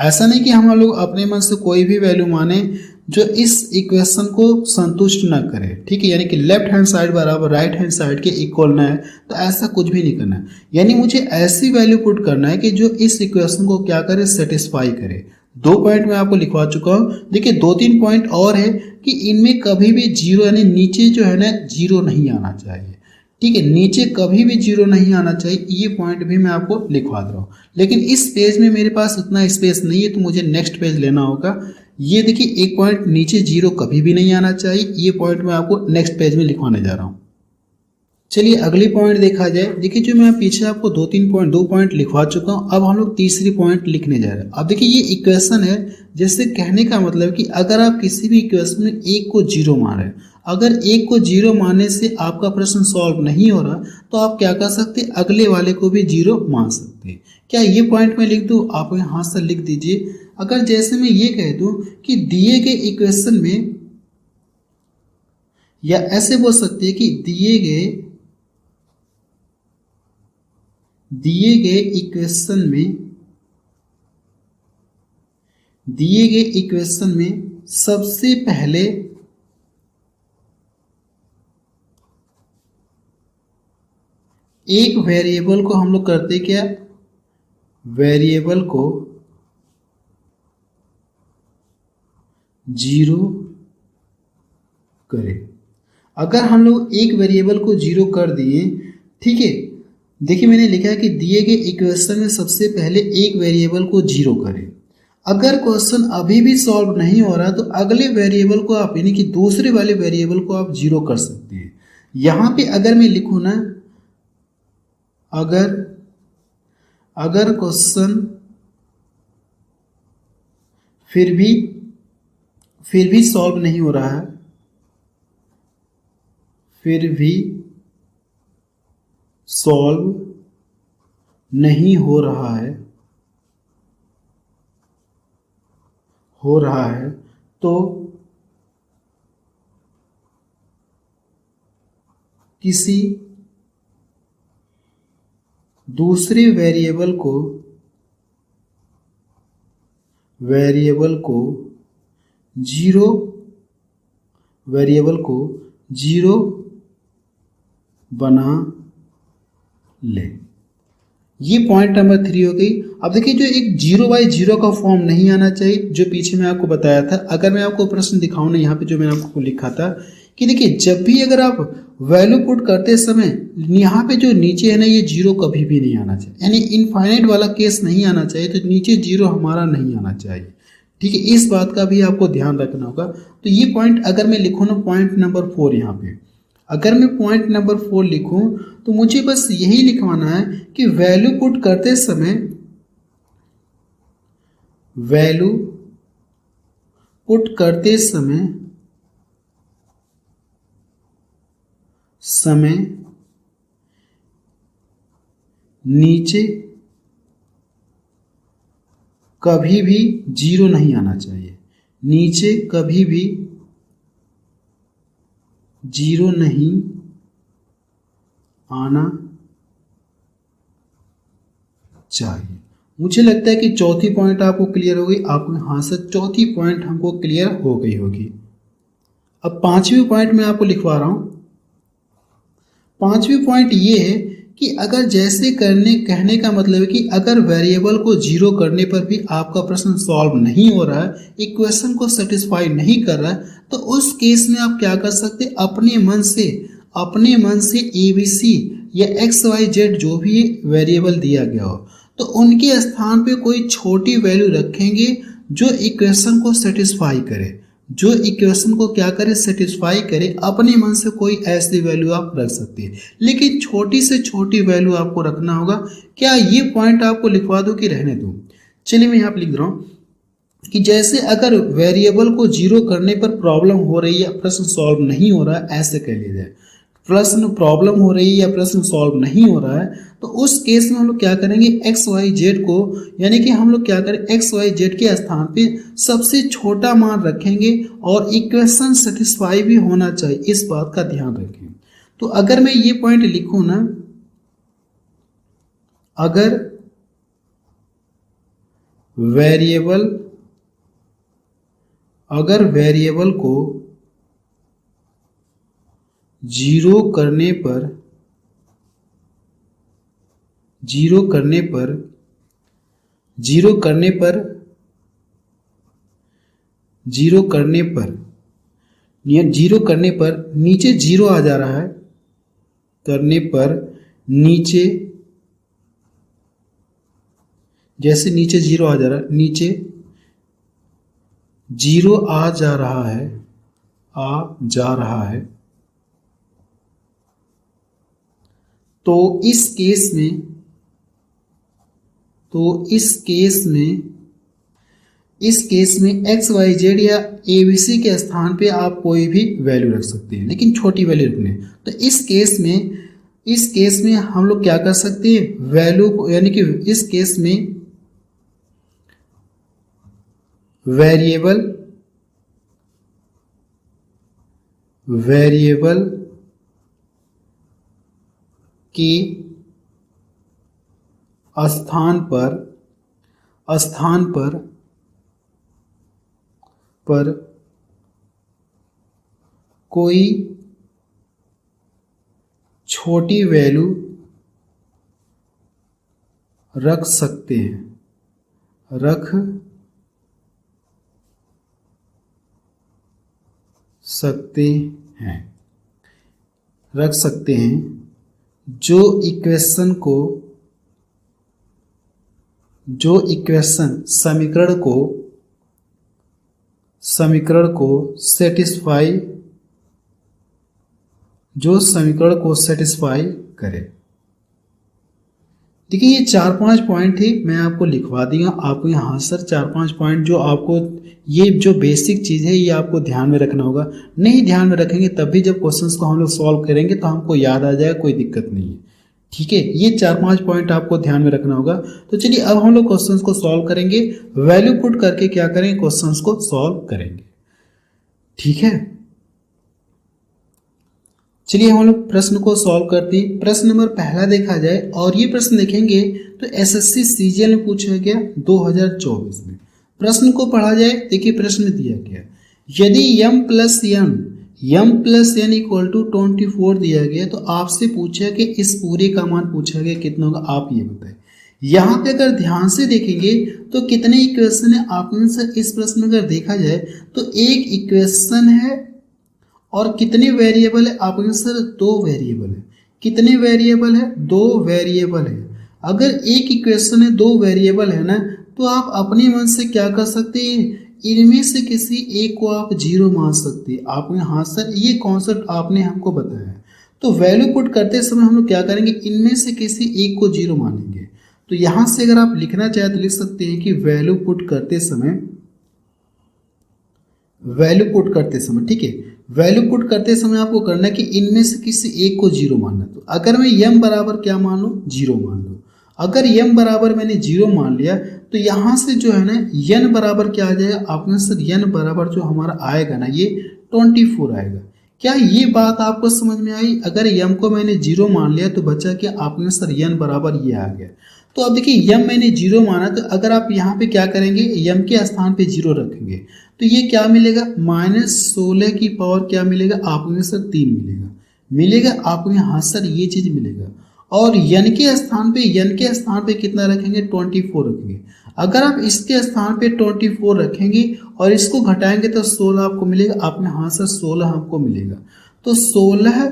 ऐसा नहीं कि हम लोग अपने मन से कोई भी वैल्यू माने जो इस इक्वेशन को संतुष्ट ना करे, ठीक है। यानी कि लेफ्ट हैंड साइड बराबर राइट हैंड साइड के इक्वल ना है, तो ऐसा कुछ भी नहीं करना है। यानी मुझे ऐसी वैल्यू पुट करना है कि जो इस इक्वेशन को क्या करे, सेटिस्फाई करे। 2 पॉइंट मैं आपको लिखवा चुका हूँ। देखिए 2-3 पॉइंट और है कि इनमें कभी भी 0 यानी नीचे जो है ना 0 नहीं आना चाहिए, ठीक है। नीचे कभी भी 0 नहीं आना चाहिए, ये पॉइंट भी मैं आपको लिखवा दे रहा हूँ। लेकिन इस पेज में मेरे पास उतना स्पेस नहीं है तो मुझे नेक्स्ट पेज लेना होगा। ये देखिए एक पॉइंट नीचे 0 कभी भी नहीं आना चाहिए, ये पॉइंट मैं आपको नेक्स्ट पेज में लिखवाने जा रहा हूँ। चलिए अगली पॉइंट देखा जाए। देखिए जो मैं पीछे आपको 2 पॉइंट लिखवा चुका हूँ, अब हम लोग तीसरी पॉइंट लिखने जा रहे हैं। अब देखिए ये इक्वेशन है, जैसे कहने का मतलब कि अगर आप किसी भी इक्वेशन में 1 को 0 मान रहे हैं, अगर 1 को 0 मानने से आपका प्रश्न सॉल्व नहीं हो रहा तो आप क्या कर सकते हैं, अगले वाले को भी 0 मान सकते हैं। क्या ये पॉइंट मैं लिख दूँ? आप यहाँ से लिख दीजिए। अगर जैसे मैं ये कह दूँ कि दिए गए इक्वेशन में, या ऐसे बोल सकते हैं कि दिए गए इक्वेशन में सबसे पहले एक वेरिएबल को हम लोग करते क्या, वेरिएबल को 0 करें। अगर हम लोग एक वेरिएबल को 0 कर दिए, ठीक है, देखिए मैंने लिखा है कि दिए गए इक्वेशन में सबसे पहले एक वेरिएबल को जीरो करें। अगर क्वेश्चन अभी भी सॉल्व नहीं हो रहा तो अगले वेरिएबल को आप यानी कि दूसरे वाले वेरिएबल को आप जीरो कर सकते हैं। यहां पे अगर मैं लिखूं ना, अगर अगर क्वेश्चन फिर भी सॉल्व नहीं हो रहा है, फिर भी सॉल्व नहीं हो रहा है तो किसी दूसरे वेरिएबल को जीरो बना ले। ये पॉइंट नंबर 3 हो गई। अब देखिए जो एक 0/0 का फॉर्म नहीं आना चाहिए, जो पीछे मैं आपको बताया था। अगर मैं आपको प्रश्न दिखाऊं ना, यहाँ पे जो मैंने आपको लिखा था कि देखिए जब भी अगर आप वैल्यू पुट करते समय यहाँ पे जो नीचे है ना, ये 0 कभी भी नहीं आना चाहिए, यानी इनफाइनाइट वाला केस नहीं आना चाहिए, तो नीचे 0 हमारा नहीं आना चाहिए। ठीक है, इस बात का भी आपको ध्यान रखना होगा। तो ये पॉइंट अगर मैं लिखूँ ना, पॉइंट नंबर 4 यहाँ पे अगर मैं पॉइंट नंबर 4 लिखूं तो मुझे बस यही लिखवाना है कि वैल्यू पुट करते समय नीचे कभी भी 0 नहीं आना चाहिए, नीचे कभी भी 0 नहीं आना चाहिए। मुझे लगता है कि चौथी पॉइंट आपको क्लियर हो गई। आपको यहां से चौथी पॉइंट हमको क्लियर हो गई होगी। अब पांचवी पॉइंट मैं आपको लिखवा रहा हूं। पांचवी पॉइंट ये है कि अगर जैसे कहने का मतलब है कि अगर वेरिएबल को जीरो करने पर भी आपका प्रश्न सॉल्व नहीं हो रहा है, इक्वेशन को सेटिस्फाई नहीं कर रहा है, तो उस केस में आप क्या कर सकते हैं, अपने मन से ABC या XYZ जो भी वेरिएबल दिया गया हो, तो उनके स्थान पे कोई छोटी वैल्यू रखेंगे जो इक्वेशन को सेटिस्फाई करे, जो इक्वेशन को क्या करे, सेटिस्फाई करे। अपने मन से कोई ऐसी वैल्यू आप रख सकते हैं, लेकिन छोटी से छोटी वैल्यू आपको रखना होगा। क्या ये पॉइंट आपको लिखवा दो कि रहने दो? चलिए मैं यहाँ पे लिख रहा हूँ कि जैसे अगर वेरिएबल को जीरो करने पर प्रॉब्लम हो रही है, प्रश्न सॉल्व नहीं हो रहा है, ऐसे कह लिया जाए। प्रश्न प्रॉब्लम हो रही है या प्रश्न सॉल्व नहीं हो रहा है, तो उस केस में हम लोग क्या करेंगे, XYZ को, यानी कि हम लोग क्या करें, XYZ के स्थान पे सबसे छोटा मान रखेंगे और इक्वेशन सेटिस्फाई भी होना चाहिए, इस बात का ध्यान रखें। तो अगर मैं ये पॉइंट लिखूं ना, अगर वेरिएबल को जीरो करने पर नीचे 0 आ जा रहा है, करने पर नीचे, जैसे नीचे 0 आ जा रहा है, नीचे 0 आ जा रहा है, तो इस केस में XYZ या ABC के स्थान पे आप कोई भी वैल्यू रख सकते हैं, लेकिन छोटी वैल्यू रखनी है। तो इस केस में हम लोग क्या कर सकते हैं, वैल्यू को, यानी कि इस केस में वेरिएबल के स्थान पर कोई छोटी वैल्यू रख सकते हैं जो इक्वेशन समीकरण को सेटिस्फाई करे। देखिए ये 4-5 पॉइंट थे, मैं आपको लिखवा दिया। आपको यहाँ सर 4-5 पॉइंट जो आपको ये जो बेसिक चीज़ है ये आपको ध्यान में रखना होगा। नहीं ध्यान में रखेंगे तब भी जब क्वेश्चंस को हम लोग सॉल्व करेंगे तो हमको याद आ जाएगा, कोई दिक्कत नहीं है। ठीक है, ये 4-5 पॉइंट आपको ध्यान में रखना होगा। तो चलिए अब हम लोग क्वेश्चंस को सॉल्व करेंगे, वैल्यू पुट करके क्या करेंगे, क्वेश्चंस को सॉल्व करेंगे। ठीक है, चलिए हम लोग प्रश्न को सॉल्व करते हैं। प्रश्न नंबर पहला देखा जाए और ये प्रश्न देखेंगे तो एसएससी सीजीएल में पूछा गया 2024 में। प्रश्न को पढ़ा जाए, देखिए प्रश्न में दिया गया यदि m plus n equal to 24 दिया गया तो आपसे पूछा कि इस पूरे का मान पूछा गया कितना होगा, आप ये बताएं। यहाँ पे अगर ध्यान से देखेंगे तो कितने इक्वेशन है आपने सर, इस प्रश्न में अगर देखा जाए तो एक इक्वेशन है और कितने वेरिएबल है आपके सर, 2 वेरिएबल है। कितने वेरिएबल है, 2 वेरिएबल है। अगर एक इक्वेशन है 2 वेरिएबल है ना, तो आप अपने मन से क्या कर सकते हैं, इनमें से किसी एक को आप 0 मान सकते हैं। आपने हाँ सर ये कॉन्सेप्ट आपने हमको बताया। तो वैल्यू पुट करते समय हम लोग क्या करेंगे, इनमें से किसी एक को 0 मानेंगे। तो यहां से अगर आप लिखना चाहे तो लिख सकते हैं कि वैल्यू पुट करते समय, ठीक है, वैल्यू पुट करते समय आपको करना है कि इनमें से किसी एक को 0 मानना। तो अगर मैं m बराबर क्या मान लूँ, 0 मान लूँ। अगर m बराबर मैंने 0 मान लिया तो यहाँ से जो है ना n बराबर क्या आ जाएगा, आपने सर n बराबर जो हमारा आएगा ना ये 24 आएगा। क्या ये बात आपको समझ में आई? अगर m को मैंने 0 मान लिया तो बचा क्या, आपने सर n बराबर ये आ गया। तो अब देखिए m मैंने 0 माना, तो अगर आप यहाँ पे क्या करेंगे, m के स्थान पे 0 रखेंगे तो ये क्या मिलेगा, -16 की पावर क्या मिलेगा आपको सर, 3 मिलेगा आपको यहाँ सर ये चीज मिलेगा। और n के स्थान पे कितना रखेंगे, 24 रखेंगे। अगर आप इसके स्थान पे 24 रखेंगे और इसको घटाएंगे तो 16 आपको मिलेगा। आपने हाँ सर 16 हमको मिलेगा। तो 16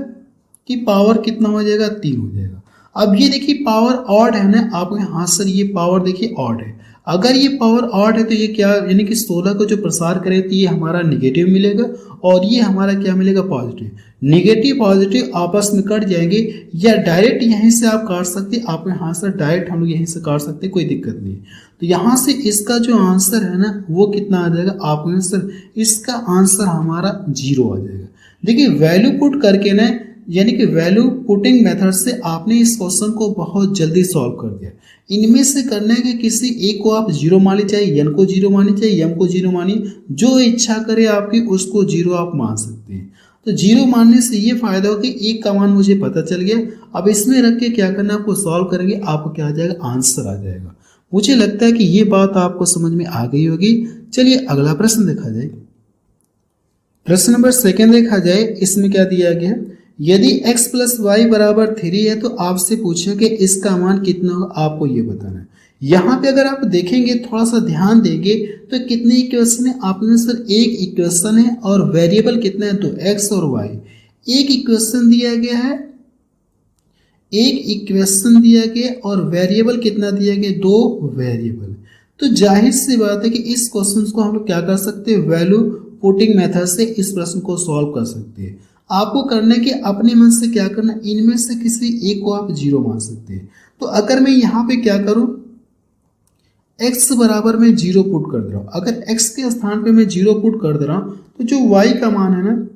की पावर कितना हो जाएगा, 3 हो जाएगा। अब ये देखिए पावर ऑड है ना, आपके हाँ सर ये पावर देखिए ऑड है। अगर ये पावर ऑड है तो ये क्या, यानी कि 16 को जो प्रसार करे तो ये हमारा निगेटिव मिलेगा और ये हमारा क्या मिलेगा, पॉजिटिव। निगेटिव पॉजिटिव आपस में कट जाएंगे, या डायरेक्ट यहीं से आप काट सकते, आप हाँ सर डायरेक्ट हम लोग यहीं से काट सकते, कोई दिक्कत नहीं। तो यहाँ से इसका जो आंसर है ना वो कितना आ जाएगा, आपको सर इसका आंसर हमारा 0 आ जाएगा। देखिए वैल्यू पुट करके ना, यानी कि वैल्यू पुटिंग मेथड से आपने इस क्वेश्चन को बहुत जल्दी सॉल्व कर दिया। इनमें से करना है कि किसी एक को आप 0 मान लीजिए, चाहे n को 0 मानिए, चाहे m को 0 मानिए, जो इच्छा करे आपकी उसको 0 आप मान सकते हैं। तो 0 मानने से ये फायदा हो कि एक का मान मुझे पता चल गया। अब इसमें रख के क्या करना, आपको सॉल्व करेंगे, आपको क्या आ जाएगा, आंसर आ जाएगा। मुझे लगता है कि ये बात आपको समझ में आ गई होगी। चलिए अगला प्रश्न देखा जाए। प्रश्न नंबर 2 देखा जाए, इसमें क्या दिया गया, यदि x + y = 3 है तो आपसे पूछा कि इसका मान कितना होगा, आपको ये बताना है। यहाँ पे अगर आप देखेंगे, थोड़ा सा ध्यान देंगे तो कितने इक्वेशन है, आपने सर एक इक्वेशन है और वेरिएबल कितना है, तो x और y। एक इक्वेशन दिया गया है, और वेरिएबल कितना दिया गया, 2 वेरिएबल। तो जाहिर सी बात है कि इस क्वेश्चन को हम लोग क्या कर सकते हैं, वैल्यू पुटिंग मेथड से इस प्रश्न को सॉल्व कर सकते हैं। आपको करना है कि अपने मन से क्या करना, इनमें से किसी एक को आप 0 मान सकते हैं। तो अगर मैं यहाँ पे क्या करूं, x बराबर में 0 पुट कर दे रहा हूं। अगर x के स्थान पे मैं 0 पुट कर दे रहा हूं तो जो y का मान है ना,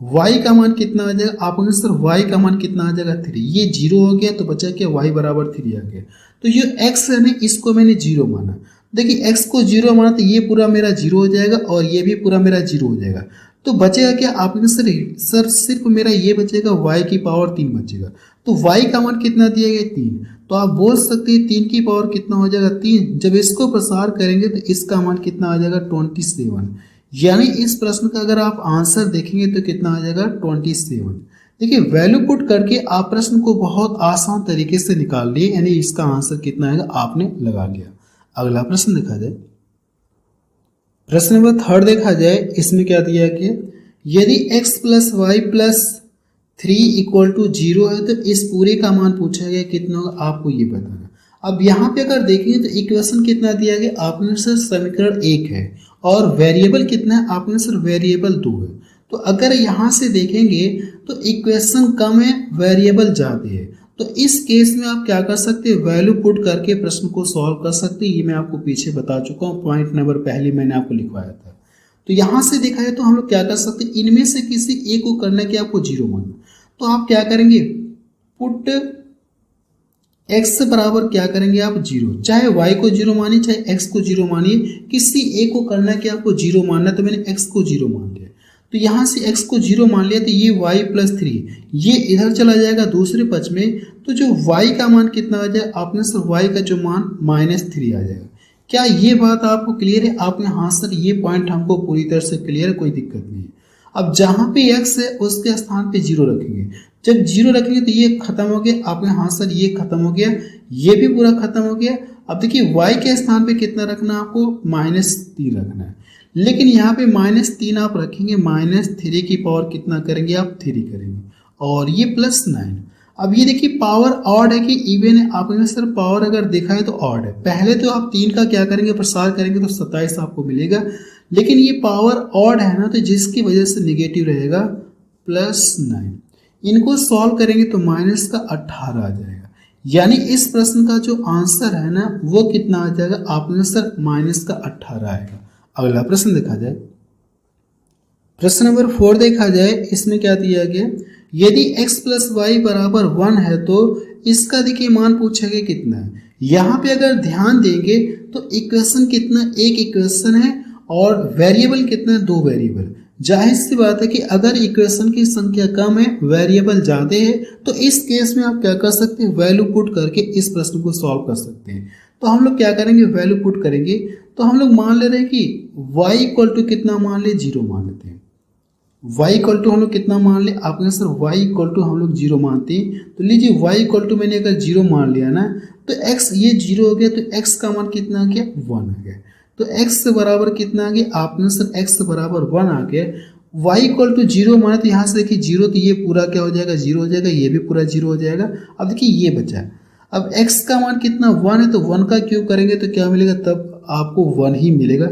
y का मान कितना आ जाएगा, आप सर y का मान कितना आ जाएगा, 3। ये 0 हो गया तो बचा क्या, y बराबर 3 आ गया। तो ये x है ना, इसको मैंने 0 माना। देखिए x को 0 माना तो ये पूरा मेरा 0 हो जाएगा और ये भी पूरा मेरा 0 हो जाएगा। तो बचेगा क्या, आपने सर सिर्फ मेरा ये बचेगा, y की पावर 3 बचेगा। तो y का मान कितना दिया गया, 3। तो आप बोल सकते हैं 3 की पावर कितना हो जाएगा, 3। जब इसको प्रसार करेंगे तो इसका मान कितना आ जाएगा, 27। यानी इस प्रश्न का अगर आप आंसर देखेंगे तो कितना आ जाएगा, 27। देखिए वैल्यू पुट करके आप प्रश्न को बहुत आसान तरीके से निकाल लिए, यानी इसका आंसर कितना आएगा आपने लगा लिया। अगला प्रश्न देखा जाए। प्रश्न नंबर 3 देखा जाए, इसमें क्या दिया गया, यदि x + y + 3 इक्वल टू 0 है तो इस पूरे का मान पूछा गया कितना होगा, आपको ये बताना। अब यहाँ पे अगर देखेंगे तो इक्वेशन कितना दिया गया, आपने सर समीकरण 1 है और वेरिएबल कितना है, आपने सर वेरिएबल 2 है। तो अगर यहाँ से देखेंगे तो इक्वेशन कम है, वेरिएबल ज़्यादा है, तो इस केस में आप क्या कर सकते हैं, वैल्यू पुट करके प्रश्न को सॉल्व कर सकते हैं। ये मैं आपको पीछे बता चुका हूँ, पॉइंट नंबर पहले मैंने आपको लिखवाया था। तो यहाँ से देखा है तो हम लोग क्या कर सकते हैं, इनमें से किसी एक को करना कि आपको 0 मानना। तो आप क्या करेंगे, पुट x बराबर क्या करेंगे आप 0, चाहे y को 0 मानिए चाहे x को 0 मानिए, किसी एक को करना है कि आपको 0 मानना। तो मैंने x को 0 मान लिया, तो यहाँ से x को 0 मान लिया तो ये y प्लस 3 ये इधर चला जाएगा दूसरे पक्ष में, तो जो y का मान कितना आ जाए, आपने सर y का जो मान -3 आ जाएगा। क्या ये बात आपको क्लियर है? आपने हाँ सर ये पॉइंट हमको पूरी तरह से क्लियर है, कोई दिक्कत नहीं है। अब जहाँ पे x है उसके स्थान पे 0 रखेंगे, जब 0 रखेंगे तो ये खत्म हो गया, आपने हाँ सर ये खत्म हो गया, ये भी पूरा खत्म हो गया। अब देखिए y के स्थान पे कितना रखना है, आपको -3 रखना है, लेकिन यहाँ पे -3 आप रखेंगे, -3 की पावर कितना करेंगे आप 3 करेंगे, और ये +9। अब ये देखिए पावर ऑड है कि इवन है, आपने सर पावर अगर देखा है तो ऑड है। पहले तो आप 3 का क्या करेंगे, प्रसार करेंगे तो 27 आपको मिलेगा, लेकिन ये पावर ऑड है ना, तो जिसकी वजह से नेगेटिव रहेगा +9। इनको सॉल्व करेंगे तो -18 आ जाएगा, यानी इस प्रश्न का जो आंसर है ना वो कितना आ जाएगा, आपने सर -18 आएगा। अगला प्रश्न देखा जाए, प्रश्न नंबर 4 देखा जाए, इसमें क्या दिया गया, यदि x प्लस वाई बराबर 1 है तो इसका देखिए मान पूछा गया कितना है। यहाँ पे अगर ध्यान देंगे तो इक्वेशन कितना, एक इक्वेशन है और वेरिएबल कितना है, 2 वेरिएबल। जाहिर सी बात है कि अगर इक्वेशन की संख्या कम है, वेरिएबल ज़्यादा है, तो इस केस में आप क्या कर सकते हैं, वैल्यू पुट करके इस प्रश्न को सॉल्व कर सकते हैं। तो हम लोग क्या करेंगे, वैल्यू पुट करेंगे, तो हम लोग मान ले रहे हैं कि y इक्वल टू कितना मान ले, 0 मान लेते हैं। y इक्वल टू हम लोग कितना मान ले, आपने सर y इक्वल टू हम लोग 0 मानते हैं, तो लीजिए y इक्वल टू मैंने अगर 0 मान लिया ना, तो x ये 0 हो गया, तो x का मान कितना आ गया, 1 आ गया। तो x बराबर कितना आ गया, आपने सर x बराबर 1 आ गया। y इक्वल टू 0 माना तो यहाँ से देखिए 0, तो ये पूरा क्या हो जाएगा, 0 हो जाएगा, ये भी पूरा 0 हो जाएगा। अब देखिए ये बचा, अब x का मान कितना 1 है, तो 1 का क्यूब करेंगे तो क्या मिलेगा, तब आपको 1 ही मिलेगा।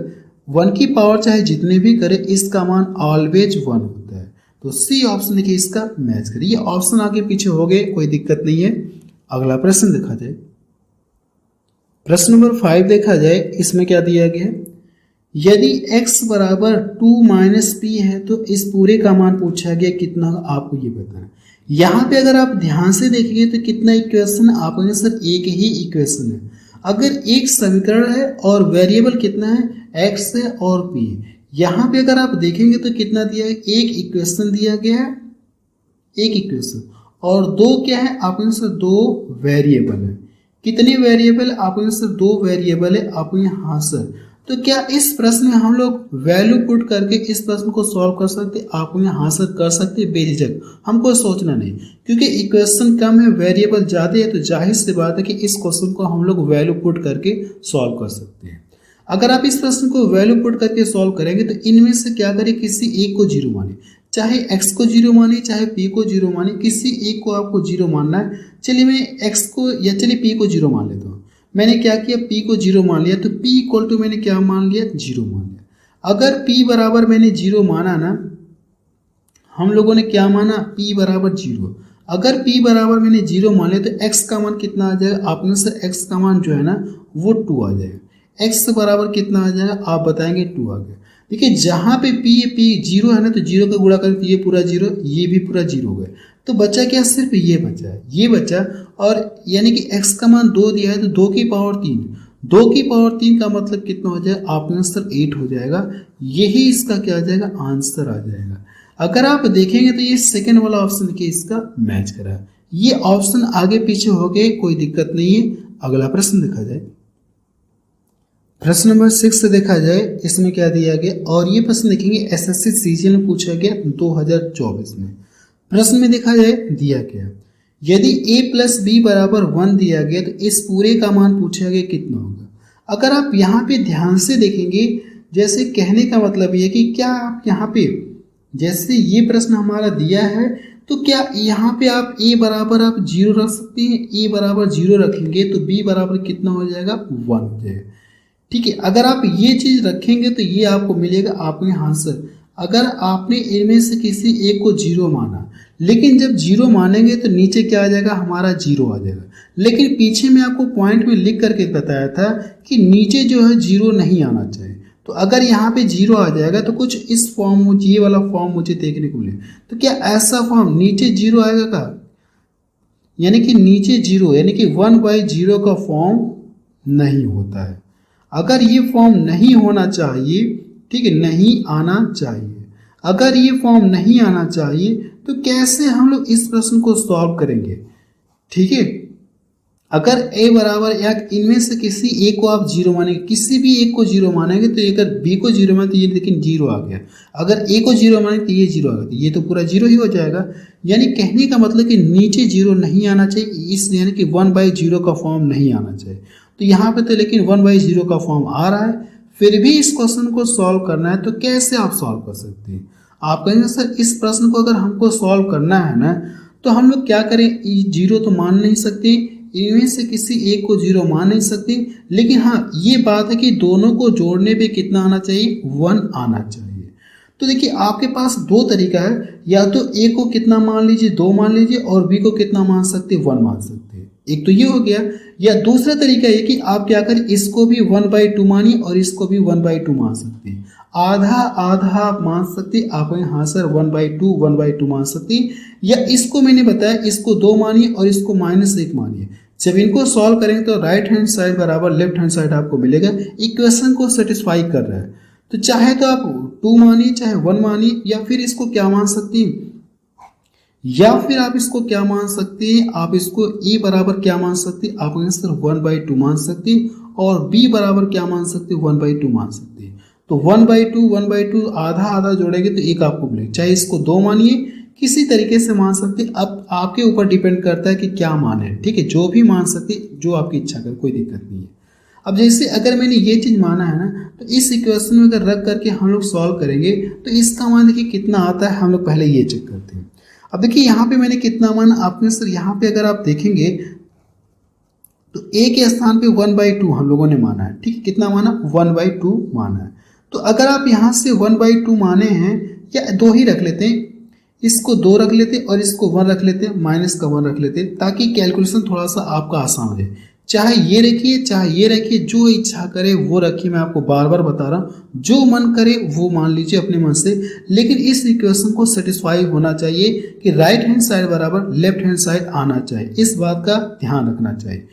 1 की पावर चाहे जितने भी करे, इसका मान ऑलवेज 1 होता है। तो सी ऑप्शन देखिए इसका मैच करिए। ये ऑप्शन आगे पीछे हो गए, कोई दिक्कत नहीं है। अगला प्रश्न देखा जाए, प्रश्न नंबर 5 देखा जाए, इसमें क्या दिया गया है, यदि x बराबर 2 - p है तो इस पूरे का मान पूछा गया कितना होगा, आपको ये बताना। यहाँ पे अगर आप ध्यान से देखेंगे तो कितना इक्वेशन है, आपने सर एक ही इक्वेशन है। अगर एक समीकरण है और वेरिएबल कितना है, x है और p है। यहाँ पे अगर आप देखेंगे तो कितना दिया है, एक इक्वेशन दिया गया है, एक इक्वेशन, और 2 क्या है, आपने सर 2 वेरिएबल है। कितने वेरिएबल, आपने सर 2 वेरिएबल है, आपने हाँ सर। तो क्या इस प्रश्न में हम लोग वैल्यू पुट करके इस प्रश्न को सॉल्व कर सकते, आपने हाँ सर कर सकते बेझिझक, हमको सोचना नहीं, क्योंकि इक्वेशन कम है, वेरिएबल ज़्यादा है, तो जाहिर सी बात है कि इस क्वेश्चन को हम लोग वैल्यू पुट करके सॉल्व कर सकते हैं। अगर आप इस प्रश्न को वैल्यू पुट करके सॉल्व करेंगे तो इनमें से क्या करें, किसी एक को 0 माने, चाहे x को 0 माने चाहे p को 0 माने, किसी एक को आपको 0 मानना है। चलिए मैं x को या चलिए p को 0 मान लेता हूँ। मैंने क्या किया, p को 0 मान लिया, तो p इक्वल टू मैंने क्या मान लिया, 0 मान लिया। अगर p बराबर मैंने 0 माना ना, हम लोगों ने क्या माना, p बराबर 0। अगर p बराबर मैंने 0 मान लिया तो x का मान कितना आ जाएगा, आपने से x का मान जो है ना वो 2 आ जाएगा। x बराबर कितना आ जाएगा, आप बताएंगे 2 आ गया। देखिए जहाँ पे p 0 है ना, तो 0 का गुणा करें तो ये पूरा 0, ये भी पूरा 0 हो गया, तो बचा क्या, सिर्फ ये बचा है, ये बचा। और यानी कि x का मान 2 दिया है, तो 2 की पावर 3, 2 की पावर 3 का मतलब कितना हो जाएगा, आपने सर 8 हो जाएगा। यही इसका क्या आ जाएगा, आंसर आ जाएगा। अगर आप देखेंगे तो ये सेकेंड वाला ऑप्शन देखिए इसका मैच करा। ये ऑप्शन आगे पीछे हो गए, कोई दिक्कत नहीं है। अगला प्रश्न देखा जाए, प्रश्न नंबर 6 से देखा जाए, इसमें क्या दिया गया, और ये प्रश्न देखेंगे एसएससी सीजीएल में पूछा गया 2024 में। प्रश्न में देखा जाए दिया गया, यदि a प्लस बी बराबर 1 दिया गया तो इस पूरे का मान पूछा गया कितना होगा। अगर आप यहाँ पे ध्यान से देखेंगे, जैसे कहने का मतलब ये कि क्या आप यहाँ पे जैसे ये प्रश्न हमारा दिया है, तो तो क्या यहाँ पे आप a बराबर आप 0 रख सकते हैं? a बराबर 0 रखेंगे तो b बराबर कितना हो जाएगा? 1 हो जाएगा। ठीक है, अगर आप ये चीज रखेंगे तो ये आपको मिलेगा आपके आंसर। अगर आपने इनमें से किसी एक को 0 माना, लेकिन जब 0 मानेंगे तो नीचे क्या आ जाएगा? हमारा 0 आ जाएगा। लेकिन पीछे में आपको पॉइंट में लिख करके बताया था कि नीचे जो है 0 नहीं आना चाहिए। तो अगर यहाँ पे 0 आ जाएगा तो कुछ इस फॉर्म, ये वाला फॉर्म मुझे देखने को मिले। तो क्या ऐसा फॉर्म नीचे 0 आएगा का? यानी कि नीचे 0 यानी कि 1/0 का फॉर्म नहीं होता है। अगर ये फॉर्म नहीं होना चाहिए, ठीक है, नहीं आना चाहिए। अगर ये फॉर्म नहीं आना चाहिए तो कैसे हम लोग इस प्रश्न को सॉल्व करेंगे? ठीक है, अगर a बराबर या इनमें से किसी एक को आप 0 मानेंगे, किसी भी एक को 0 मानेंगे तो अगर b को 0 माने तो ये लेकिन 0 आ गया। अगर a को 0 मानेंगे तो ये 0 आ गया, तो ये तो पूरा 0 ही हो जाएगा। यानी कहने का मतलब कि नीचे 0 नहीं आना चाहिए, इस यानी कि 1/0 का फॉर्म नहीं आना चाहिए। तो यहाँ पे तो लेकिन 1/0 का फॉर्म आ रहा है, फिर भी इस क्वेश्चन को सॉल्व करना है। तो कैसे आप सॉल्व कर सकते हैं? आप कहेंगे सर इस प्रश्न को अगर हमको सॉल्व करना है ना तो हम लोग क्या करें? 0 तो मान नहीं सकते, इनमें से किसी एक को 0 मान नहीं सकते, लेकिन हाँ ये बात है कि दोनों को जोड़ने पे कितना आना चाहिए? 1 आना चाहिए। तो देखिए आपके पास दो तरीका है, या तो a को कितना मान लीजिए? 2 मान लीजिए, और b को कितना मान सकते? 1 मान सकते हैं। एक तो ये हो गया, या दूसरा तरीका ये कि आप क्या करें, इसको भी 1/2 मानिए और इसको भी 1/2 मान सकते हैं। आधा आधा आप मान सकते, आप हाँ सर 1/2 मान सकते, या इसको मैंने बताया इसको 2 मानिए और इसको -1 मानिए। जब इनको सॉल्व करेंगे तो राइट हैंड साइड बराबर लेफ्ट हैंड साइड आपको मिलेगा। इक्वेशन को सेटिस्फाई कर रहा है, तो चाहे तो आप 2 मानिए चाहे 1 मानिए, या फिर इसको क्या मान सकते हैं, या फिर आप इसको क्या मान सकते हैं, आप इसको a बराबर क्या मान सकते हैं? आप आंसर 1/2 मान सकते हैं, और b बराबर क्या मान सकते हैं? 1/2 मान सकते हैं। तो 1/2 आधा आधा जोड़ेंगे तो एक आपको मिलेगा। चाहे इसको 2 मानिए, किसी तरीके से मान सकते। अब आपके ऊपर डिपेंड करता है कि क्या मान है, ठीक है, जो भी मान सकते, जो आपकी इच्छा करे, कोई दिक्कत नहीं है। अब जैसे अगर मैंने ये चीज माना है ना, तो इस इक्वेशन में अगर रख करके हम लोग सॉल्व करेंगे तो इसका मान देखिए कितना आता है, हम लोग पहले ये चेक करते हैं। अब देखिए यहाँ पे मैंने कितना माना, आपने सर यहाँ पे अगर आप देखेंगे तो a के स्थान पे 1/2 हम लोगों ने माना है, ठीक है, कितना माना? 1/2 माना है। तो अगर आप यहाँ से 1/2 माने हैं, या 2 ही रख लेते हैं, इसको 2 रख लेते और इसको 1 रख लेते, माइनस का 1 रख लेते, ताकि कैलकुलेशन थोड़ा सा आपका आसान हो जाए। चाहे ये रखिए चाहे ये रखिए, जो इच्छा करे वो रखिए। मैं आपको बार बार बता रहा हूँ, जो मन करे वो मान लीजिए अपने मन से, लेकिन इस इक्वेशन को सेटिस्फाई होना चाहिए कि राइट हैंड साइड बराबर लेफ्ट हैंड साइड आना चाहिए। इस बात का ध्यान रखना चाहिए।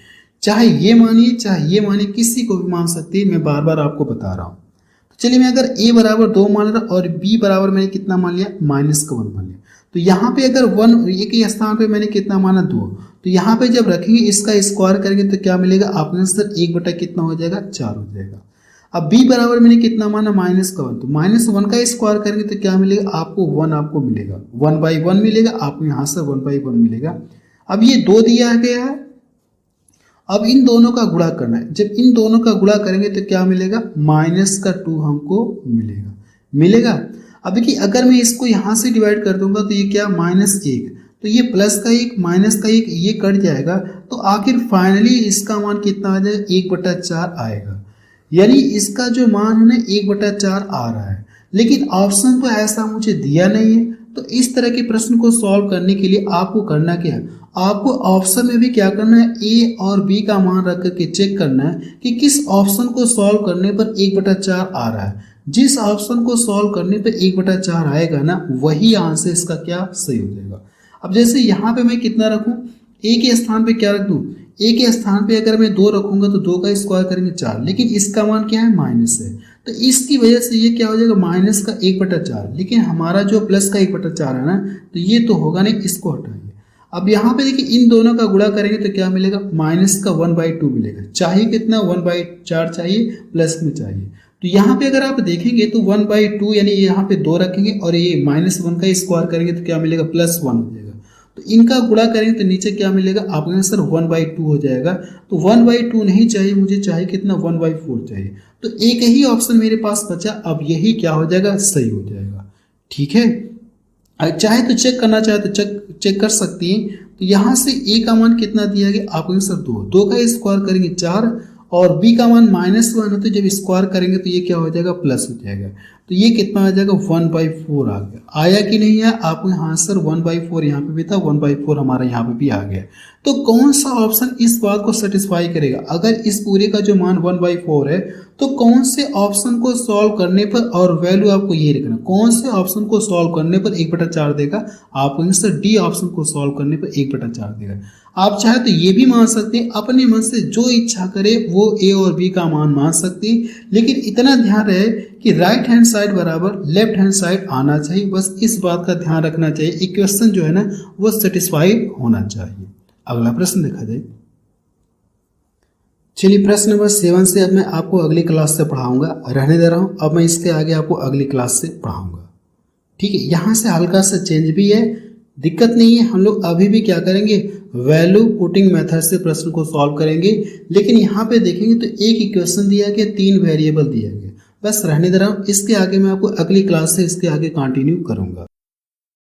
चाहे ये मानिए चाहे ये मानिए, किसी को भी मान सकती है, मैं बार बार आपको बता रहा हूँ। तो चलिए मैं अगर a बराबर 2 मान रहा और b बराबर मैंने कितना मान लिया? -1 मान लिया। तो यहाँ पे अगर 1 a के स्थान पे मैंने कितना माना? 2। तो यहाँ पे जब रखेंगे इसका स्क्वायर करेंगे तो क्या मिलेगा? आपका आंसर 1 कितना हो जाएगा? 4 हो जाएगा। अब b बराबर मैंने कितना माना? -1। तो -1 का स्क्वायर करेंगे तो क्या मिलेगा? आपको 1 आपको मिलेगा, 1/1 मिलेगा, आपको यहाँ से 1/1 मिलेगा। अब ये 2 दिया गया है, अब इन दोनों का गुणा करना है। जब इन दोनों का गुणा करेंगे तो क्या मिलेगा? -2 हमको मिलेगा। अब देखिए अगर मैं इसको यहाँ से डिवाइड कर दूंगा तो ये क्या? -1, तो ये +1 -1 ये कट जाएगा, तो आखिर फाइनली इसका मान कितना आ जाएगा? 1/4 आएगा। यानी इसका जो मान है ना 1/4 आ रहा है, लेकिन ऑप्शन तो ऐसा मुझे दिया नहीं है। तो इस तरह के प्रश्न को सॉल्व करने के लिए आपको करना क्या है? आपको ऑप्शन में भी क्या करना है? ए और बी का मान रख करके चेक करना है कि किस ऑप्शन को सॉल्व करने पर 1/4 आ रहा है। जिस ऑप्शन को सॉल्व करने पर 1/4 आएगा ना, वही आंसर इसका क्या सही हो जाएगा। अब जैसे यहाँ पे मैं कितना रखूं? ए के स्थान पे क्या रख दूं? ए के स्थान पे अगर मैं 2 रखूंगा तो 2 का स्क्वायर करेंगे 4, लेकिन इसका मान क्या है? माइनस है, तो इसकी वजह से ये क्या हो जाएगा? माइनस का 1/4। लेकिन हमारा जो प्लस का 1/4 है ना, तो ये तो होगा नहीं, इसको हटाइए। अब यहाँ पे देखिए इन दोनों का गुणा करेंगे तो क्या मिलेगा? माइनस का 1/2 मिलेगा। चाहिए कितना? 1/4 चाहिए, प्लस में चाहिए। तो यहाँ पे अगर आप देखेंगे तो 1/2 यानी यहाँ पे 2 रखेंगे और ये -1 का स्क्वायर करेंगे तो क्या मिलेगा? +1 हो जाएगा। तो इनका गुणा करेंगे तो नीचे क्या मिलेगा? आपका आंसर 1/2 हो जाएगा। तो 1/2 नहीं चाहिए मुझे, चाहिए कितना? 1/4 चाहिए। तो एक ही ऑप्शन मेरे पास बचा, अब यही क्या हो जाएगा? सही हो जाएगा। ठीक है, चाहे तो चेक करना चाहे तो चेक कर सकती हैं। तो यहाँ से a का मान कितना दिया गया आपको आंसर 2 का स्क्वायर करेंगे 4 और b का मान -1 है तो जब स्क्वायर करेंगे तो ये क्या हो जाएगा प्लस हो जाएगा। तो ये कितना आ जाएगा 1/4 आ गया। आया कि नहीं आया आपको यहाँ आंसर 1/4 यहाँ पे भी था 1/4 हमारा यहाँ पे भी आ गया। तो कौन सा ऑप्शन इस बात को सेटिस्फाई करेगा? अगर इस पूरे का जो मान 1/4 है तो कौन से ऑप्शन को सॉल्व करने पर, और वैल्यू आपको ये लिखना, कौन से ऑप्शन को सॉल्व करने पर 1/4 देगा आपको आंसर डी ऑप्शन को सॉल्व करने पर 1/4 देगा। आप चाहे तो ये भी मान सकते हैं, अपने मन से जो इच्छा करे वो ए और बी का मान मान सकते हैं, लेकिन इतना ध्यान रहे कि राइट हैंड साइड बराबर लेफ्ट हैंड साइड आना चाहिए। बस इस बात का ध्यान रखना चाहिए। इक्वेशन जो है ना वो सेटिस्फाइड होना चाहिए। अगला प्रश्न देखा जाए। चलिए प्रश्न नंबर 7 से अब मैं आपको अगली क्लास से पढ़ाऊंगा, रहने दे रहा हूं। अब मैं इसके आगे आपको अगली क्लास से पढ़ाऊंगा, ठीक है। यहाँ से हल्का सा चेंज भी है, दिक्कत नहीं है। हम लोग अभी भी क्या करेंगे, वैल्यू पुटिंग मेथड से प्रश्न को सॉल्व करेंगे। लेकिन यहाँ पे देखेंगे तो एक इक्वेशन दिया गया, 3 वेरिएबल दिया गया। बस रहने दे रहा हूँ, इसके आगे मैं आपको अगली क्लास से इसके आगे कंटिन्यू करूंगा।